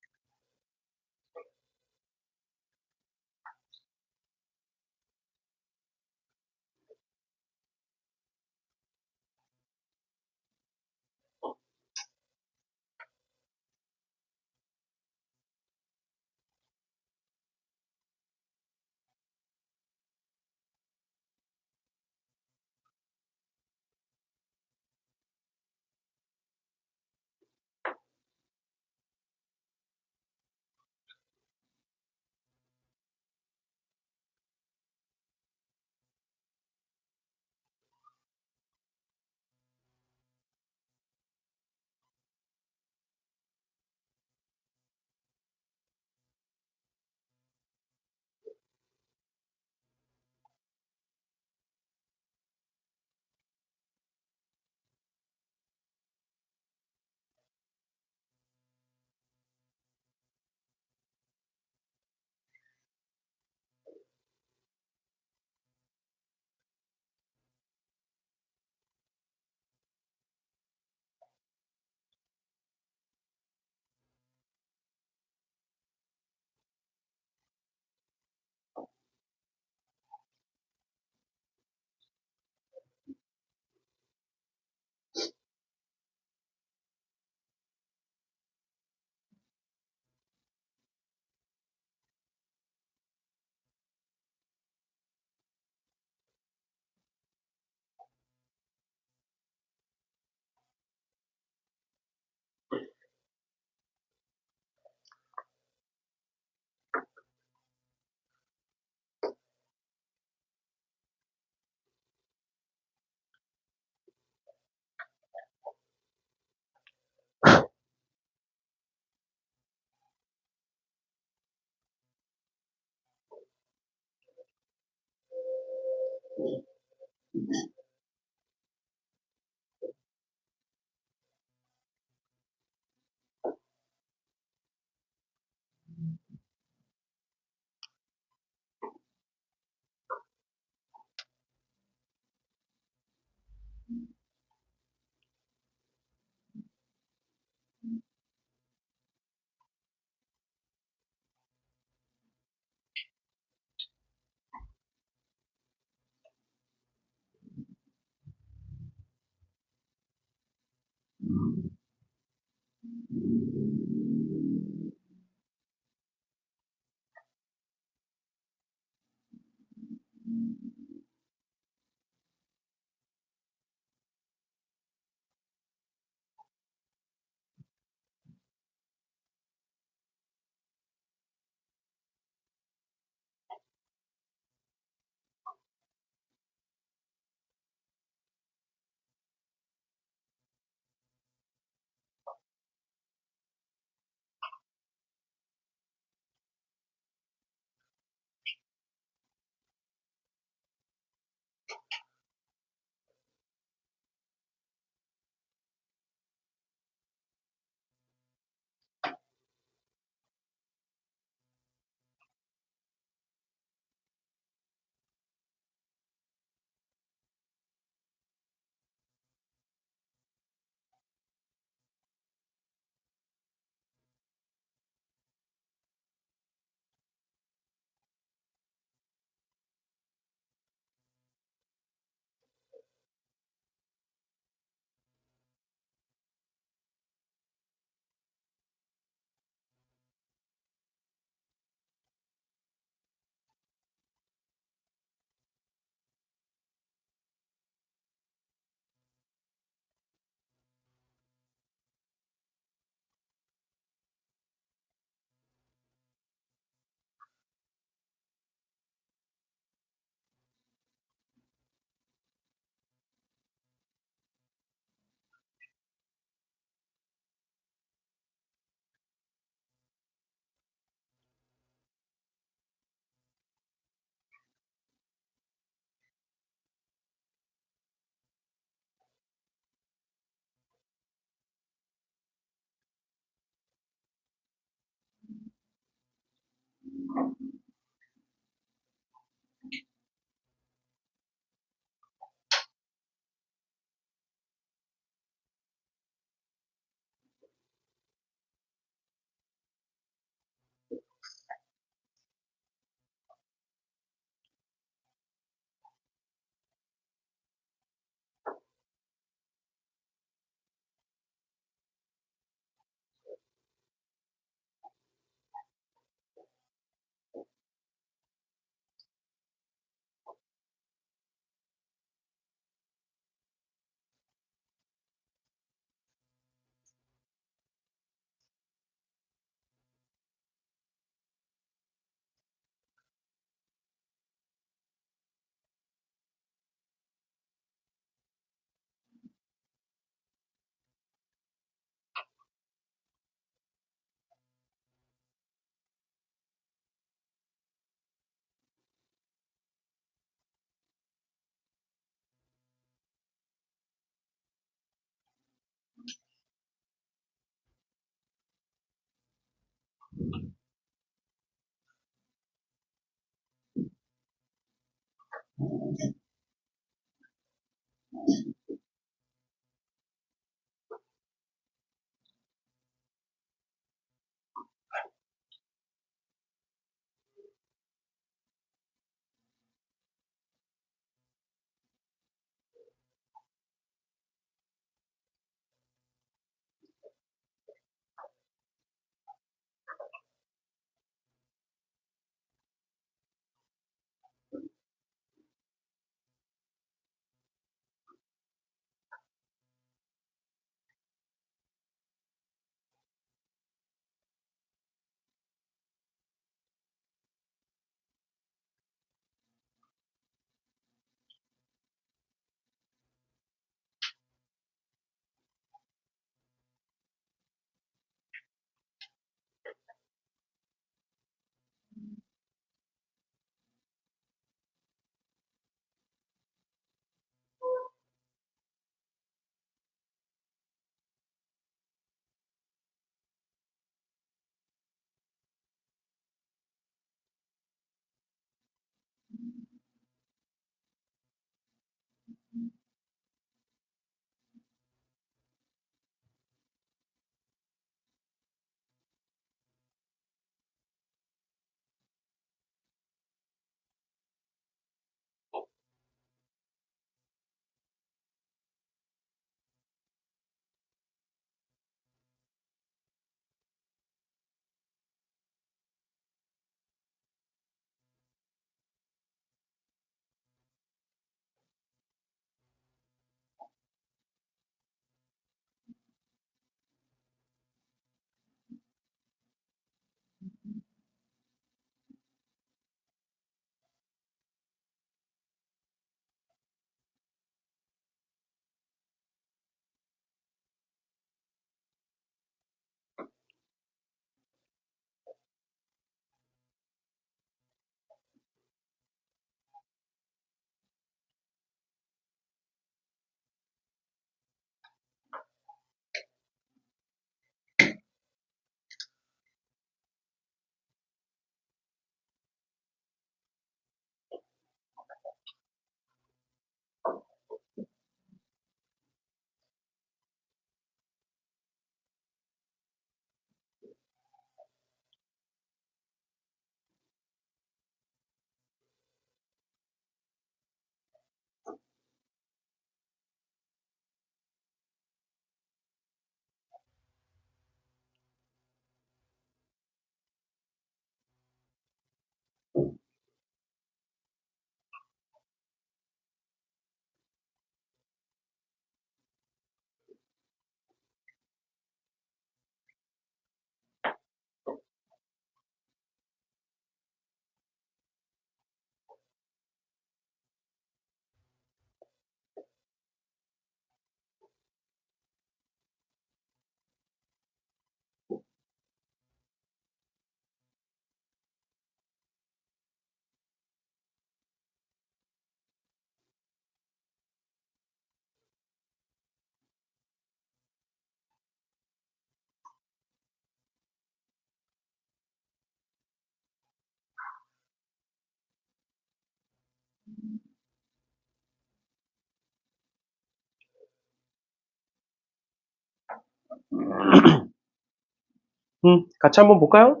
같이 한번 볼까요?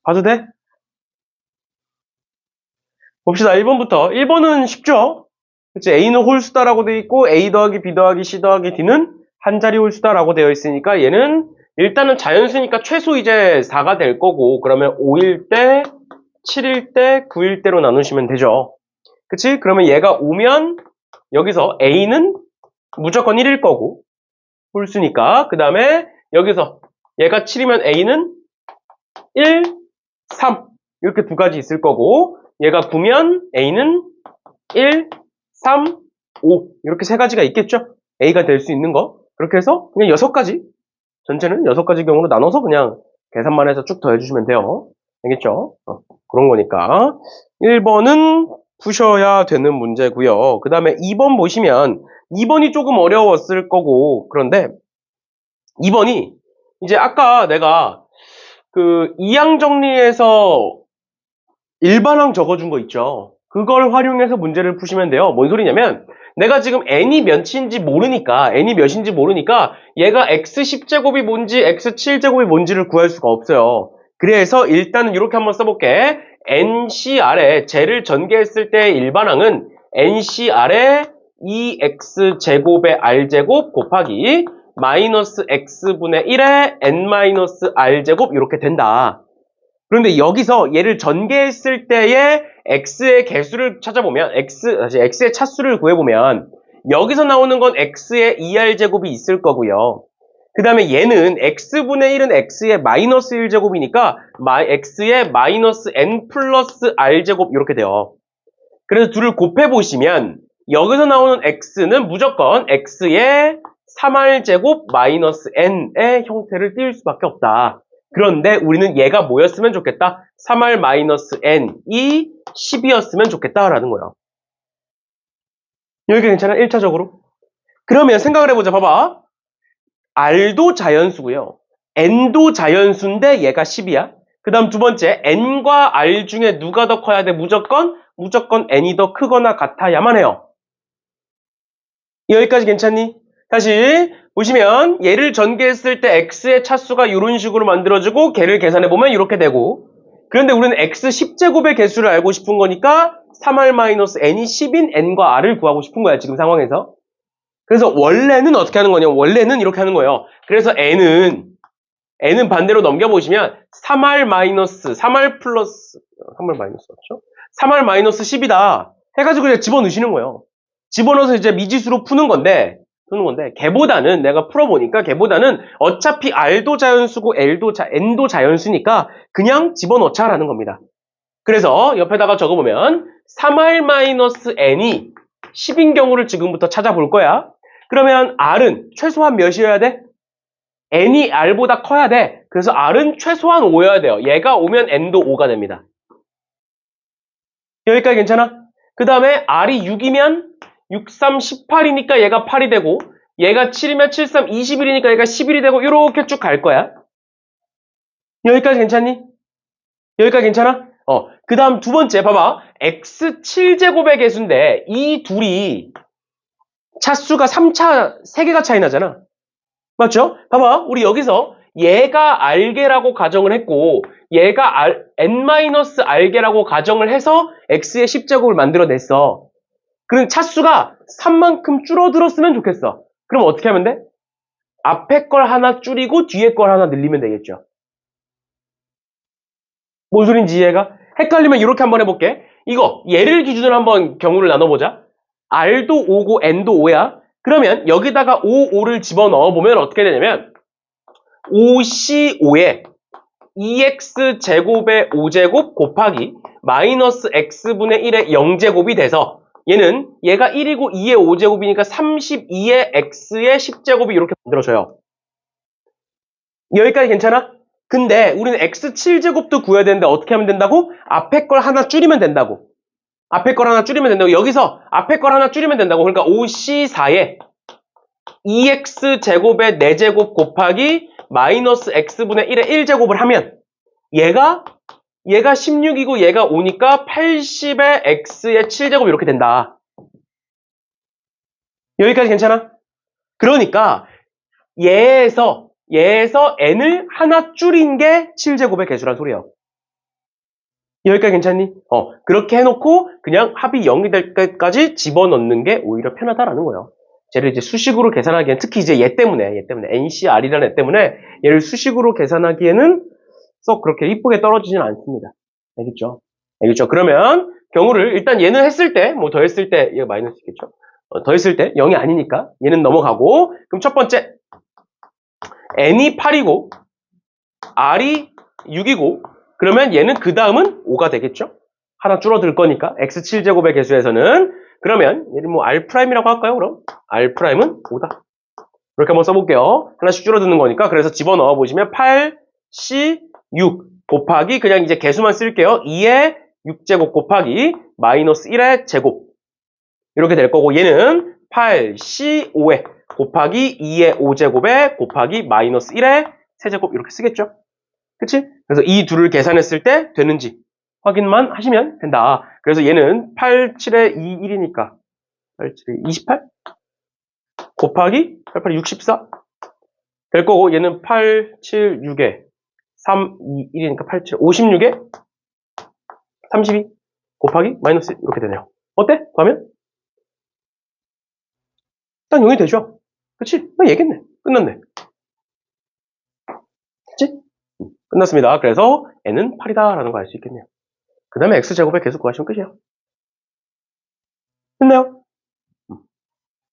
봐도 돼? 봅시다. 1번부터. 1번은 쉽죠? 그치? A는 홀수다라고 되어 있고, A 더하기 B 더하기 C 더하기 D는 한 자리 홀수다라고 되어 있으니까, 얘는 일단은 자연수니까 최소 이제 4가 될 거고, 그러면 5일 때, 7일 때, 9일 때로 나누시면 되죠. 그치? 그러면 얘가 오면, 여기서 A는 무조건 1일 거고, 홀수니까. 그 다음에, 여기서 얘가 7이면 A는 1, 3. 이렇게 두 가지 있을 거고, 얘가 9면 A는 1, 3, 5. 이렇게 세 가지가 있겠죠? A가 될 수 있는 거. 그렇게 해서 그냥 6가지. 전체는 6가지 경우로 나눠서 그냥 계산만 해서 쭉 더해주시면 돼요. 알겠죠? 그런 거니까. 1번은 푸셔야 되는 문제고요. 그 다음에 2번 보시면 2번이 조금 어려웠을 거고, 그런데 2번이 이제 아까 내가 그 이항 정리해서 일반항 적어준 거 있죠. 그걸 활용해서 문제를 푸시면 돼요. 뭔 소리냐면 내가 지금 n이 몇인지 모르니까 얘가 x10제곱이 뭔지 x7제곱이 뭔지를 구할 수가 없어요. 그래서 일단은 이렇게 한번 써볼게. NCR에 쟤를 전개했을 때의 일반항은 NCR에 2x제곱의 r제곱 곱하기 마이너스 x분의 1의 n-r제곱 이렇게 된다. 그런데 여기서 얘를 전개했을 때의 x의 개수를 찾아보면 x의 차수를 구해보면 여기서 나오는 건 x의 2r제곱이 있을 거고요. 그 다음에 얘는 x분의 1은 x의 마이너스 1제곱이니까 x의 마이너스 n 플러스 r제곱 이렇게 돼요. 그래서 둘을 곱해보시면 여기서 나오는 x는 무조건 x의 3r제곱 마이너스 n의 형태를 띄울 수밖에 없다. 그런데 우리는 얘가 뭐였으면 좋겠다? 3r 마이너스 n이 10이었으면 좋겠다라는 거예요. 여기가 괜찮아? 1차적으로. 그러면 생각을 해보자. 봐봐. r도 자연수고요. n도 자연수인데 얘가 10이야. 그 다음 두 번째, n과 r 중에 누가 더 커야 돼? 무조건 n이 더 크거나 같아야만 해요. 여기까지 괜찮니? 다시 보시면 얘를 전개했을 때 x의 차수가 이런 식으로 만들어지고 걔를 계산해보면 이렇게 되고, 그런데 우리는 x 10제곱의 개수를 알고 싶은 거니까 3r-n이 10인 n과 r을 구하고 싶은 거야 지금 상황에서. 그래서 원래는 어떻게 하는 거냐, 원래는 이렇게 하는 거예요. 그래서 n은 반대로 넘겨보시면 3r 플러스 3r 마이너스 맞죠? 3r 10이다 해가지고 그냥 집어넣으시는 거예요. 집어넣어서 이제 미지수로 푸는 건데 걔보다는 내가 풀어보니까 걔보다는 어차피 r도 자연수고 n도 자연수니까 그냥 집어넣자라는 겁니다. 그래서 옆에다가 적어보면 3r-n이 10인 경우를 지금부터 찾아볼 거야. 그러면 r은 최소한 몇이어야 돼? n이 r보다 커야 돼. 그래서 r은 최소한 5여야 돼요. 얘가 5면 n도 5가 됩니다. 여기까지 괜찮아? 그 다음에 r이 6이면 6, 3, 18이니까 얘가 8이 되고, 얘가 7이면 7, 3, 21이니까 얘가 11이 되고, 이렇게 쭉 갈 거야. 여기까지 괜찮니? 여기까지 괜찮아? 그 다음 두 번째, 봐봐. x7제곱의 개수인데, 이 둘이 차수가 3개가 차이 나잖아. 맞죠? 봐봐. 우리 여기서 얘가 r개라고 가정을 했고, 얘가 n-r개라고 가정을 해서 x의 10제곱을 만들어냈어. 그럼 차수가 3만큼 줄어들었으면 좋겠어. 그럼 어떻게 하면 돼? 앞에 걸 하나 줄이고 뒤에 걸 하나 늘리면 되겠죠. 뭔 소린지 이해가? 헷갈리면 이렇게 한번 해볼게. 이거 얘를 기준으로 한번 경우를 나눠보자. r도 5고 n도 5야. 그러면 여기다가 5, 5를 집어넣어보면 어떻게 되냐면 5c5에 2x제곱의 5제곱 곱하기 마이너스 x분의 1의 0제곱이 돼서 얘가 1이고 2의 5제곱이니까 32의 x의 10제곱이 이렇게 만들어져요. 여기까지 괜찮아? 근데 우리는 x 7제곱도 구해야 되는데 어떻게 하면 된다고? 앞에 걸 하나 줄이면 된다고. 여기서 앞에 걸 하나 줄이면 된다고. 그러니까 5c4에 2x제곱의 4제곱 곱하기 마이너스 x분의 1의 1제곱을 하면 얘가 16이고 얘가 5니까 80의 x의 7제곱 이렇게 된다. 여기까지 괜찮아? 그러니까 얘에서 n을 하나 줄인 게 7제곱의 개수란 소리예요. 여기까지 괜찮니? 그렇게 해놓고 그냥 합이 0이 될 때까지 집어넣는 게 오히려 편하다라는 거예요. 쟤를 이제 수식으로 계산하기엔 특히 이제 얘 때문에 NCR이라는 애 때문에 얘를 수식으로 계산하기에는 썩 그렇게 이쁘게 떨어지진 않습니다. 알겠죠? 그러면 경우를 일단 얘는 했을 때 뭐 더 했을 때 얘가 마이너스겠죠? 더 했을 때 0이 아니니까 얘는 넘어가고 그럼 첫 번째 n이 8이고 r이 6이고 그러면 얘는 그 다음은 5가 되겠죠? 하나 줄어들 거니까 x7제곱의 개수에서는 그러면 얘를 뭐 r'이라고 할까요? 그럼 r'은 5다. 이렇게 한번 써볼게요. 하나씩 줄어드는 거니까 그래서 집어넣어 보시면 8, C, 6 곱하기 그냥 이제 개수만 쓸게요. 2의 6제곱 곱하기 마이너스 1의 제곱 이렇게 될 거고 얘는 8, C, 5에 곱하기 2의 5제곱에 곱하기 마이너스 1의 세제곱 이렇게 쓰겠죠? 그치? 그래서 이 둘을 계산했을 때 되는지 확인만 하시면 된다. 그래서 얘는 8, 7에 2, 1이니까 8, 7에 28 곱하기 8, 8에 64 될 거고 얘는 8, 7, 6에 3, 2, 1이니까 8, 7, 56에 32 곱하기 마이너스 이렇게 되네요. 어때? 그러면 일단 0이 되죠? 그치? 얘기했네. 끝났네. 그치? 끝났습니다. 그래서 n은 8이다 라는 거 알 수 있겠네요. 그 다음에 x제곱의 계수 구하시면 끝이에요. 됐나요?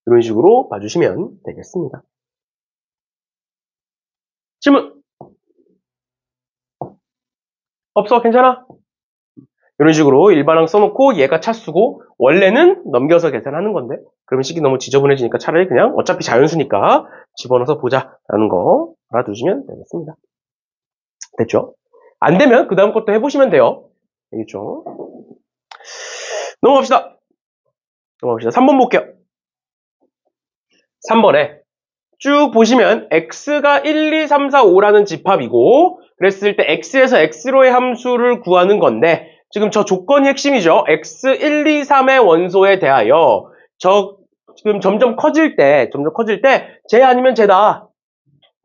이런 식으로 봐주시면 되겠습니다. 질문! 없어? 괜찮아? 이런 식으로 일반항 써놓고 얘가 차수고 원래는 넘겨서 계산하는 건데 그러면 식이 너무 지저분해지니까 차라리 그냥 어차피 자연수니까 집어넣어서 보자라는 거 알아두시면 되겠습니다. 됐죠? 안 되면 그 다음 것도 해보시면 돼요. 알겠죠? 넘어갑시다. 3번 볼게요. 3번에 쭉 보시면 x가 1, 2, 3, 4, 5라는 집합이고 그랬을 때 x에서 x로의 함수를 구하는 건데 지금 저 조건이 핵심이죠. x 1, 2, 3의 원소에 대하여 지금 점점 커질 때 쟤 아니면 쟤다.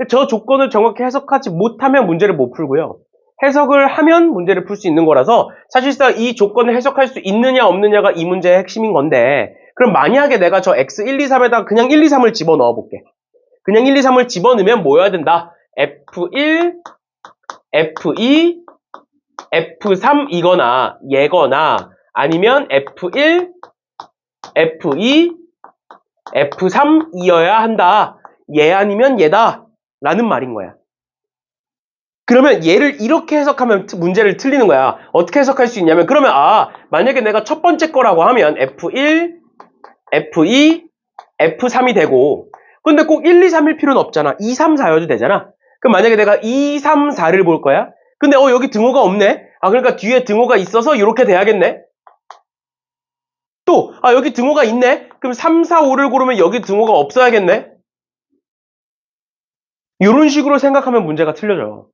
저 조건을 정확히 해석하지 못하면 문제를 못 풀고요. 해석을 하면 문제를 풀 수 있는 거라서 사실상 이 조건을 해석할 수 있느냐 없느냐가 이 문제의 핵심인 건데 그럼 만약에 내가 저 x 1, 2, 3에다가 그냥 1, 2, 3을 집어넣어 볼게. 그냥 1, 2, 3을 집어넣으면 뭐여야 된다? F1, F2, F3이거나 얘거나 아니면 F1, F2, F3이어야 한다. 얘 아니면 얘다. 라는 말인 거야. 그러면 얘를 이렇게 해석하면 문제를 틀리는 거야. 어떻게 해석할 수 있냐면 그러면 만약에 내가 첫 번째 거라고 하면 F1, F2, F3이 되고 근데 꼭 1, 2, 3일 필요는 없잖아. 2, 3, 4여도 되잖아. 그럼 만약에 내가 2, 3, 4를 볼 거야? 근데 여기 등호가 없네? 그러니까 뒤에 등호가 있어서 이렇게 돼야겠네? 또 여기 등호가 있네? 그럼 3, 4, 5를 고르면 여기 등호가 없어야겠네? 이런 식으로 생각하면 문제가 틀려져.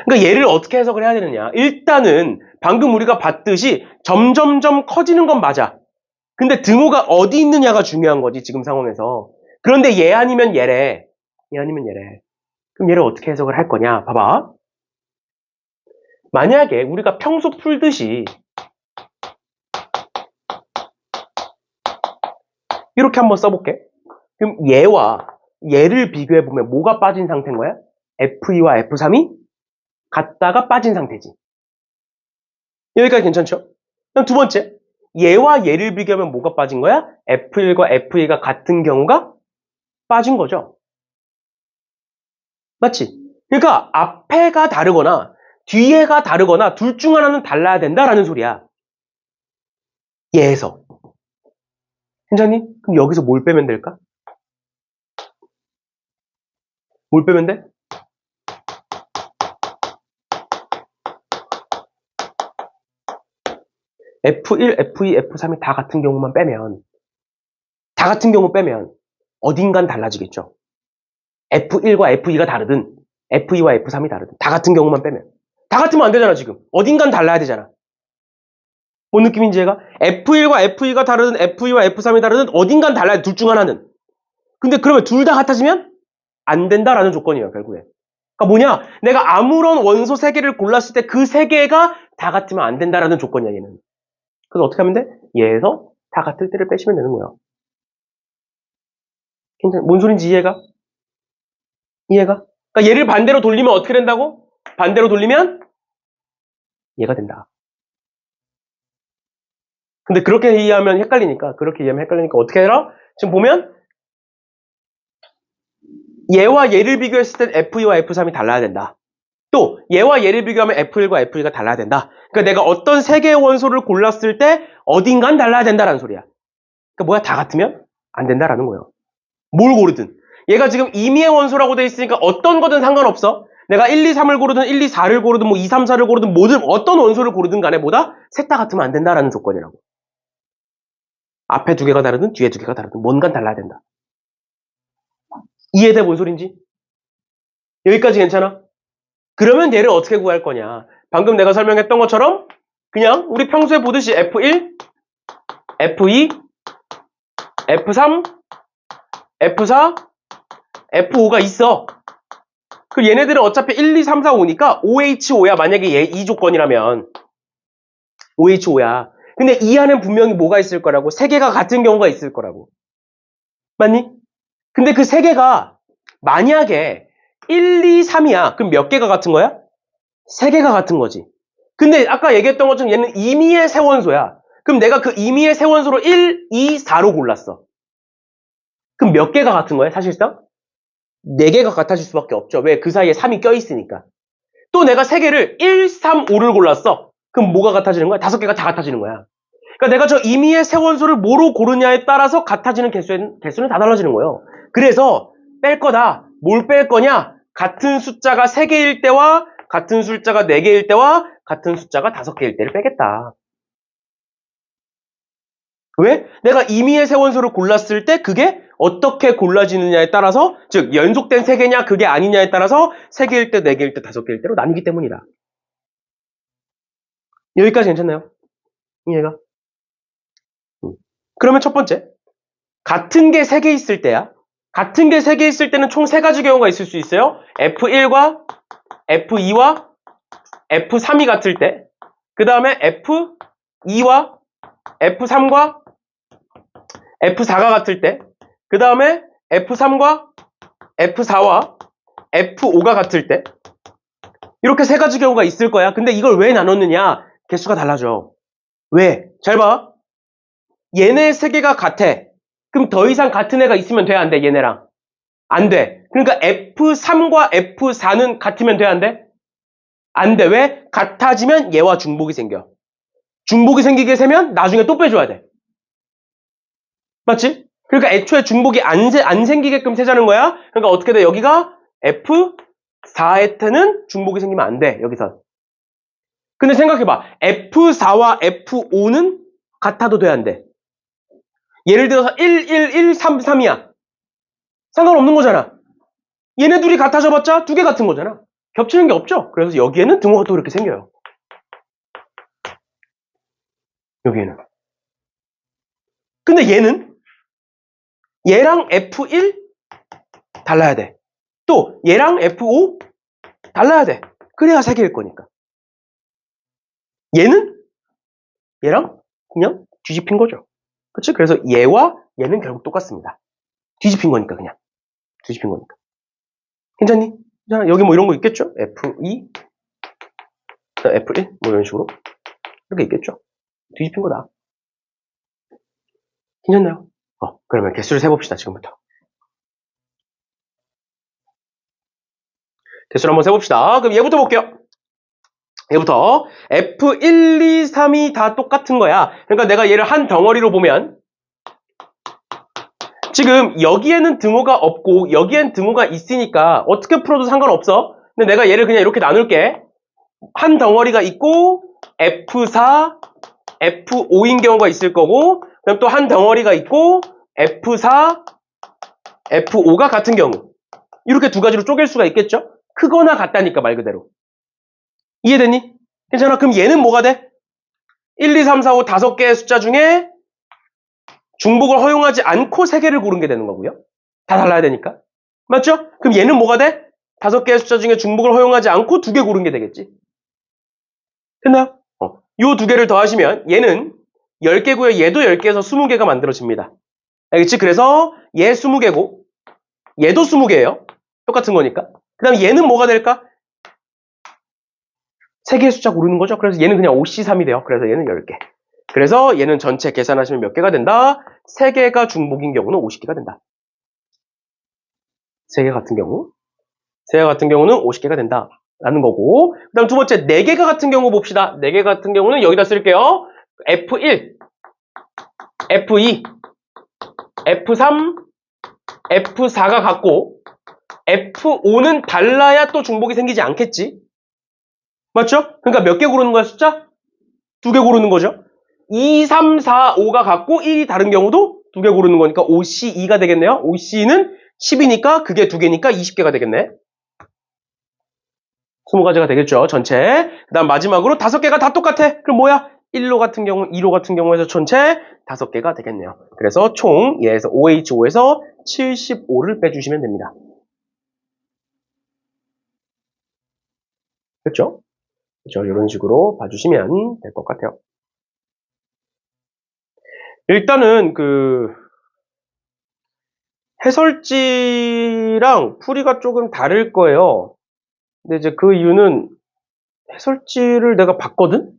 그러니까 얘를 어떻게 해석을 해야 되느냐? 일단은 방금 우리가 봤듯이 점점점 커지는 건 맞아. 근데 등호가 어디 있느냐가 중요한 거지 지금 상황에서. 그런데 얘 아니면 얘래. 얘 아니면 얘래. 그럼 얘를 어떻게 해석을 할 거냐? 봐봐. 만약에 우리가 평소 풀듯이 이렇게 한번 써볼게. 그럼 얘와 얘를 비교해보면 뭐가 빠진 상태인 거야? F2와 F3이 같다가 빠진 상태지. 여기까지 괜찮죠? 그럼 두 번째. 얘와 얘를 비교하면 뭐가 빠진 거야? F1과 F2가 같은 경우가 빠진 거죠. 맞지? 그러니까 앞에가 다르거나 뒤에가 다르거나 둘 중 하나는 달라야 된다라는 소리야. 얘에서. 괜찮니? 그럼 여기서 뭘 빼면 될까? 뭘 빼면 돼? F1, F2, F3이 다 같은 경우만 빼면 다 같은 경우 빼면 어딘간 달라지겠죠. F1과 F2가 다르든 F2와 F3이 다르든 다 같은 경우만 빼면 다 같으면 안 되잖아 지금. 어딘간 달라야 되잖아. 뭔 느낌인지 얘가? F1과 F2가 다르든 F2와 F3이 다르든 어딘간 달라야 돼. 둘 중 하나는. 근데 그러면 둘 다 같아지면 안 된다라는 조건이에요, 결국에. 그러니까 뭐냐? 내가 아무런 원소 3개를 골랐을 때 그 3개가 다 같으면 안 된다라는 조건이야, 얘는. 그래서 어떻게 하면 돼? 얘에서 다 같을 때를 빼시면 되는 거야. 괜찮아? 뭔 소린지 이해가? 이해가? 그러니까 얘를 반대로 돌리면 어떻게 된다고? 반대로 돌리면 얘가 된다. 근데 그렇게 이해하면 헷갈리니까 어떻게 해라? 지금 보면 얘와 얘를 비교했을 땐 F2와 F3이 달라야 된다. 또 얘와 얘를 비교하면 F1과 F2가 달라야 된다. 그러니까 내가 어떤 3개의 원소를 골랐을 때 어딘간 달라야 된다라는 소리야. 그러니까 뭐야? 다 같으면 안 된다라는 거예요. 뭘 고르든. 얘가 지금 임의의 원소라고 돼 있으니까 어떤 거든 상관없어. 내가 1, 2, 3을 고르든 1, 2, 4를 고르든 뭐 2, 3, 4를 고르든 뭐든 어떤 원소를 고르든 간에 뭐다? 셋 다 같으면 안 된다라는 조건이라고. 앞에 2개가 다르든 뒤에 2개가 다르든 뭔가 달라야 된다. 이해돼? 뭔 소린지? 여기까지 괜찮아? 그러면 얘를 어떻게 구할 거냐? 방금 내가 설명했던 것처럼 그냥 우리 평소에 보듯이 F1, F2, F3, F4, F5가 있어. 그럼 얘네들은 어차피 1, 2, 3, 4, 5니까 OH5야. 만약에 얘 이 조건이라면 OH5야. 근데 이 안엔 분명히 뭐가 있을 거라고? 3개가 같은 경우가 있을 거라고. 맞니? 근데 그 3개가 만약에 1, 2, 3이야. 그럼 몇 개가 같은 거야? 3개가 같은 거지. 근데 아까 얘기했던 것처럼 얘는 임의의 세원소야. 그럼 내가 그 임의의 세원소로 1, 2, 4로 골랐어. 그럼 몇 개가 같은 거야? 사실상? 4개가 같아질 수밖에 없죠. 왜? 그 사이에 3이 껴있으니까. 또 내가 3개를 1, 3, 5를 골랐어. 그럼 뭐가 같아지는 거야? 5개가 다 같아지는 거야. 그러니까 내가 저 임의의 세원소를 뭐로 고르냐에 따라서 같아지는 개수는 다 달라지는 거예요. 그래서 뺄 거다. 뭘 뺄 거냐? 같은 숫자가 3개일 때와 같은 숫자가 4개일 때와 같은 숫자가 5개일 때를 빼겠다. 왜? 내가 임의의 세원소를 골랐을 때 그게 어떻게 골라지느냐에 따라서, 즉 연속된 3개냐 그게 아니냐에 따라서 3개일 때, 4개일 때, 5개일 때로 나뉘기 때문이다. 여기까지 괜찮나요? 이해가? 그러면 첫 번째, 같은 게 3개 있을 때야. 같은 게 3개 있을 때는 총 3가지 경우가 있을 수 있어요. F1과 F2와 F3이 같을 때, 그 다음에 F2와 F3과 F4가 같을 때, 그 다음에 F3과 F4와 F5가 같을 때, 이렇게 3가지 경우가 있을 거야. 근데 이걸 왜 나눴느냐? 개수가 달라져. 왜? 잘 봐. 얘네 3개가 같아. 그럼 더 이상 같은 애가 있으면 돼? 안 돼? 얘네랑. 안 돼. 그러니까 F3과 F4는 같으면 돼? 안 돼? 안 돼. 왜? 같아지면 얘와 중복이 생겨. 중복이 생기게 되면 나중에 또 빼줘야 돼. 맞지? 그러니까 애초에 중복이 안 생기게끔 세자는 거야. 그러니까 어떻게 돼? 여기가 F4의 때는 중복이 생기면 안 돼. 여기서. 근데 생각해봐. F4와 F5는 같아도 돼? 안 돼? 예를 들어서 1, 1, 1, 3, 3이야. 상관없는 거잖아. 얘네 둘이 같아져봤자 2개 같은 거잖아. 겹치는 게 없죠. 그래서 여기에는 등호가 또 이렇게 생겨요. 여기에는. 근데 얘랑 F1 달라야 돼. 또 얘랑 F5 달라야 돼. 그래야 3개일 거니까. 얘랑 그냥 뒤집힌 거죠. 그치? 그래서 얘와 얘는 결국 똑같습니다. 뒤집힌 거니까 그냥. 뒤집힌 거니까. 괜찮니? 자, 여기 뭐 이런 거 있겠죠? F2, F1 뭐 이런 식으로 이렇게 있겠죠? 뒤집힌 거다. 괜찮나요? 그러면 개수를 세봅시다. 지금부터. 개수를 한번 세봅시다. 그럼 얘부터 볼게요. 얘부터 F1, 2, 3이 다 똑같은 거야. 그러니까 내가 얘를 한 덩어리로 보면 지금 여기에는 등호가 없고 여기엔 등호가 있으니까 어떻게 풀어도 상관없어. 근데 내가 얘를 그냥 이렇게 나눌게. 한 덩어리가 있고 F4, F5인 경우가 있을 거고 그럼 또 한 덩어리가 있고 F4, F5가 같은 경우 이렇게 2가지로 쪼갤 수가 있겠죠? 크거나 같다니까 말 그대로. 이해됐니? 괜찮아? 그럼 얘는 뭐가 돼? 1, 2, 3, 4, 5 5개의 숫자 중에 중복을 허용하지 않고 3개를 고른 게 되는 거고요. 다 달라야 되니까. 맞죠? 그럼 얘는 뭐가 돼? 5개의 숫자 중에 중복을 허용하지 않고 2개 고른 게 되겠지. 됐나요? 요 2개를 더하시면 얘는 10개고요. 얘도 10개에서 20개가 만들어집니다. 알겠지? 그래서 얘 20개고 얘도 20개예요. 똑같은 거니까. 그 다음에 얘는 뭐가 될까? 3개의 숫자 고르는 거죠. 그래서 얘는 그냥 5C3이 돼요. 그래서 얘는 10개. 그래서 얘는 전체 계산하시면 몇 개가 된다? 3개가 중복인 경우는 50개가 된다. 3개 같은 경우. 3개 같은 경우는 50개가 된다. 라는 거고. 그 다음 두 번째, 4개가 같은 경우 봅시다. 4개 같은 경우는 여기다 쓸게요. F1, F2, F3, F4가 같고, F5는 달라야 또 중복이 생기지 않겠지? 맞죠? 그러니까 몇 개 고르는 거야, 숫자? 2개 고르는 거죠. 2, 3, 4, 5가 같고 1이 다른 경우도 2개 고르는 거니까 5C2가 되겠네요. 5C는 10이니까 그게 2개니까 20개가 되겠네. 20가지가 되겠죠, 전체. 그 다음 마지막으로 5개가 다 똑같아. 그럼 뭐야? 1로 같은 경우, 2로 같은 경우에서 전체 5개가 되겠네요. 그래서 총 얘에서 OH5에서 75를 빼주시면 됩니다. 그렇죠? 그렇죠? 이런 식으로 봐주시면 될 것 같아요. 일단은 해설지랑 풀이가 조금 다를 거예요. 근데 이제 그 이유는 해설지를 내가 봤거든?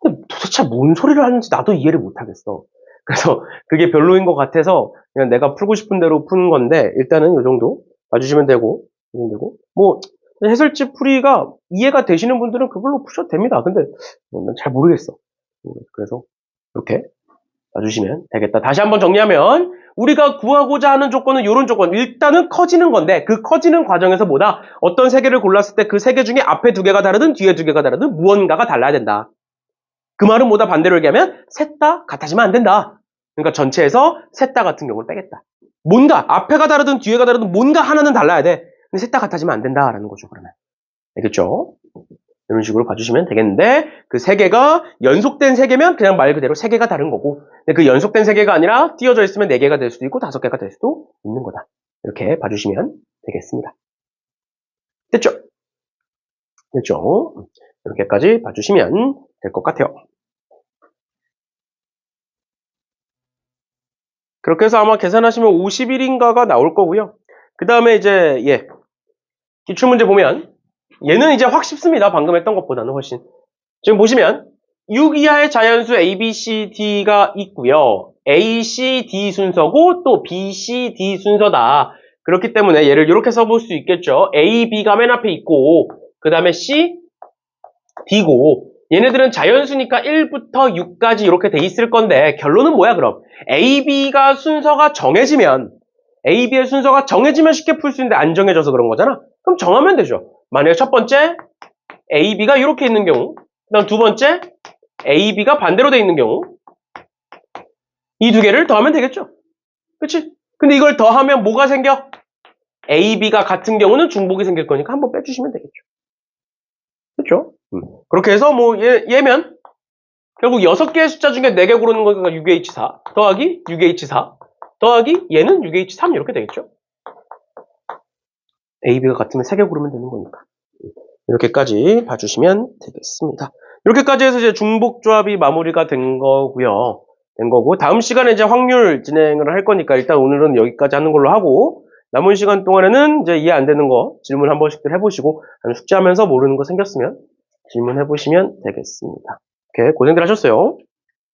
근데 도대체 뭔 소리를 하는지 나도 이해를 못 하겠어. 그래서 그게 별로인 것 같아서 그냥 내가 풀고 싶은 대로 푸는 건데 일단은 이 정도 봐주시면 되고, 뭐 해설지 풀이가 이해가 되시는 분들은 그걸로 푸셔도 됩니다. 근데 난 잘 모르겠어. 그래서 이렇게 봐주시면 되겠다. 다시 한번 정리하면 우리가 구하고자 하는 조건은 이런 조건. 일단은 커지는 건데 그 커지는 과정에서 뭐다? 어떤 세 개를 골랐을 때 그 세 개 중에 앞에 2개가 다르든 뒤에 2개가 다르든 무언가가 달라야 된다. 그 말은 뭐다? 반대로 얘기하면 셋 다 같아지면 안 된다. 그러니까 전체에서 셋 다 같은 경우를 빼겠다. 뭔가 앞에가 다르든 뒤에가 다르든 뭔가 하나는 달라야 돼. 근데 셋 다 같아지면 안 된다라는 거죠. 그러면 알겠죠? 이런 식으로 봐주시면 되겠는데 그 3개가 연속된 3개면 그냥 말 그대로 3개가 다른 거고 근데 그 연속된 3개가 아니라 띄어져 있으면 4개가 될 수도 있고 5개가 될 수도 있는 거다. 이렇게 봐주시면 되겠습니다. 됐죠? 됐죠? 이렇게까지 봐주시면 될 것 같아요. 그렇게 해서 아마 계산하시면 51인가가 나올 거고요. 그 다음에 이제 기출문제 보면 얘는 이제 확 쉽습니다. 방금 했던 것보다는 훨씬. 지금 보시면 6 이하의 자연수 A, B, C, D가 있고요. A, C, D 순서고 또 B, C, D 순서다. 그렇기 때문에 얘를 이렇게 써볼 수 있겠죠. A, B가 맨 앞에 있고 그 다음에 C, D고 얘네들은 자연수니까 1부터 6까지 이렇게 돼 있을 건데 결론은 뭐야 그럼? A, B가 순서가 정해지면 A, B의 순서가 정해지면 쉽게 풀 수 있는데 안 정해져서 그런 거잖아. 그럼 정하면 되죠. 만약에 첫 번째 A, B가 이렇게 있는 경우 그 다음 두 번째 A, B가 반대로 돼 있는 경우 이 2개를 더하면 되겠죠. 그치? 근데 이걸 더하면 뭐가 생겨? A, B가 같은 경우는 중복이 생길 거니까 한번 빼주시면 되겠죠. 그렇죠? 그렇게 해서 뭐 얘면 결국 6개의 숫자 중에 4개 고르는 거니까 6H4 더하기 6H4 더하기 얘는 6H3 이렇게 되겠죠. A, B가 같으면 3개 고르면 되는 거니까. 이렇게까지 봐주시면 되겠습니다. 이렇게까지 해서 이제 중복조합이 마무리가 된 거고요. 다음 시간에 이제 확률 진행을 할 거니까 일단 오늘은 여기까지 하는 걸로 하고 남은 시간 동안에는 이제 이해 안 되는 거 질문 한 번씩들 해보시고 숙제하면서 모르는 거 생겼으면 질문해 보시면 되겠습니다. 이렇게 고생들 하셨어요.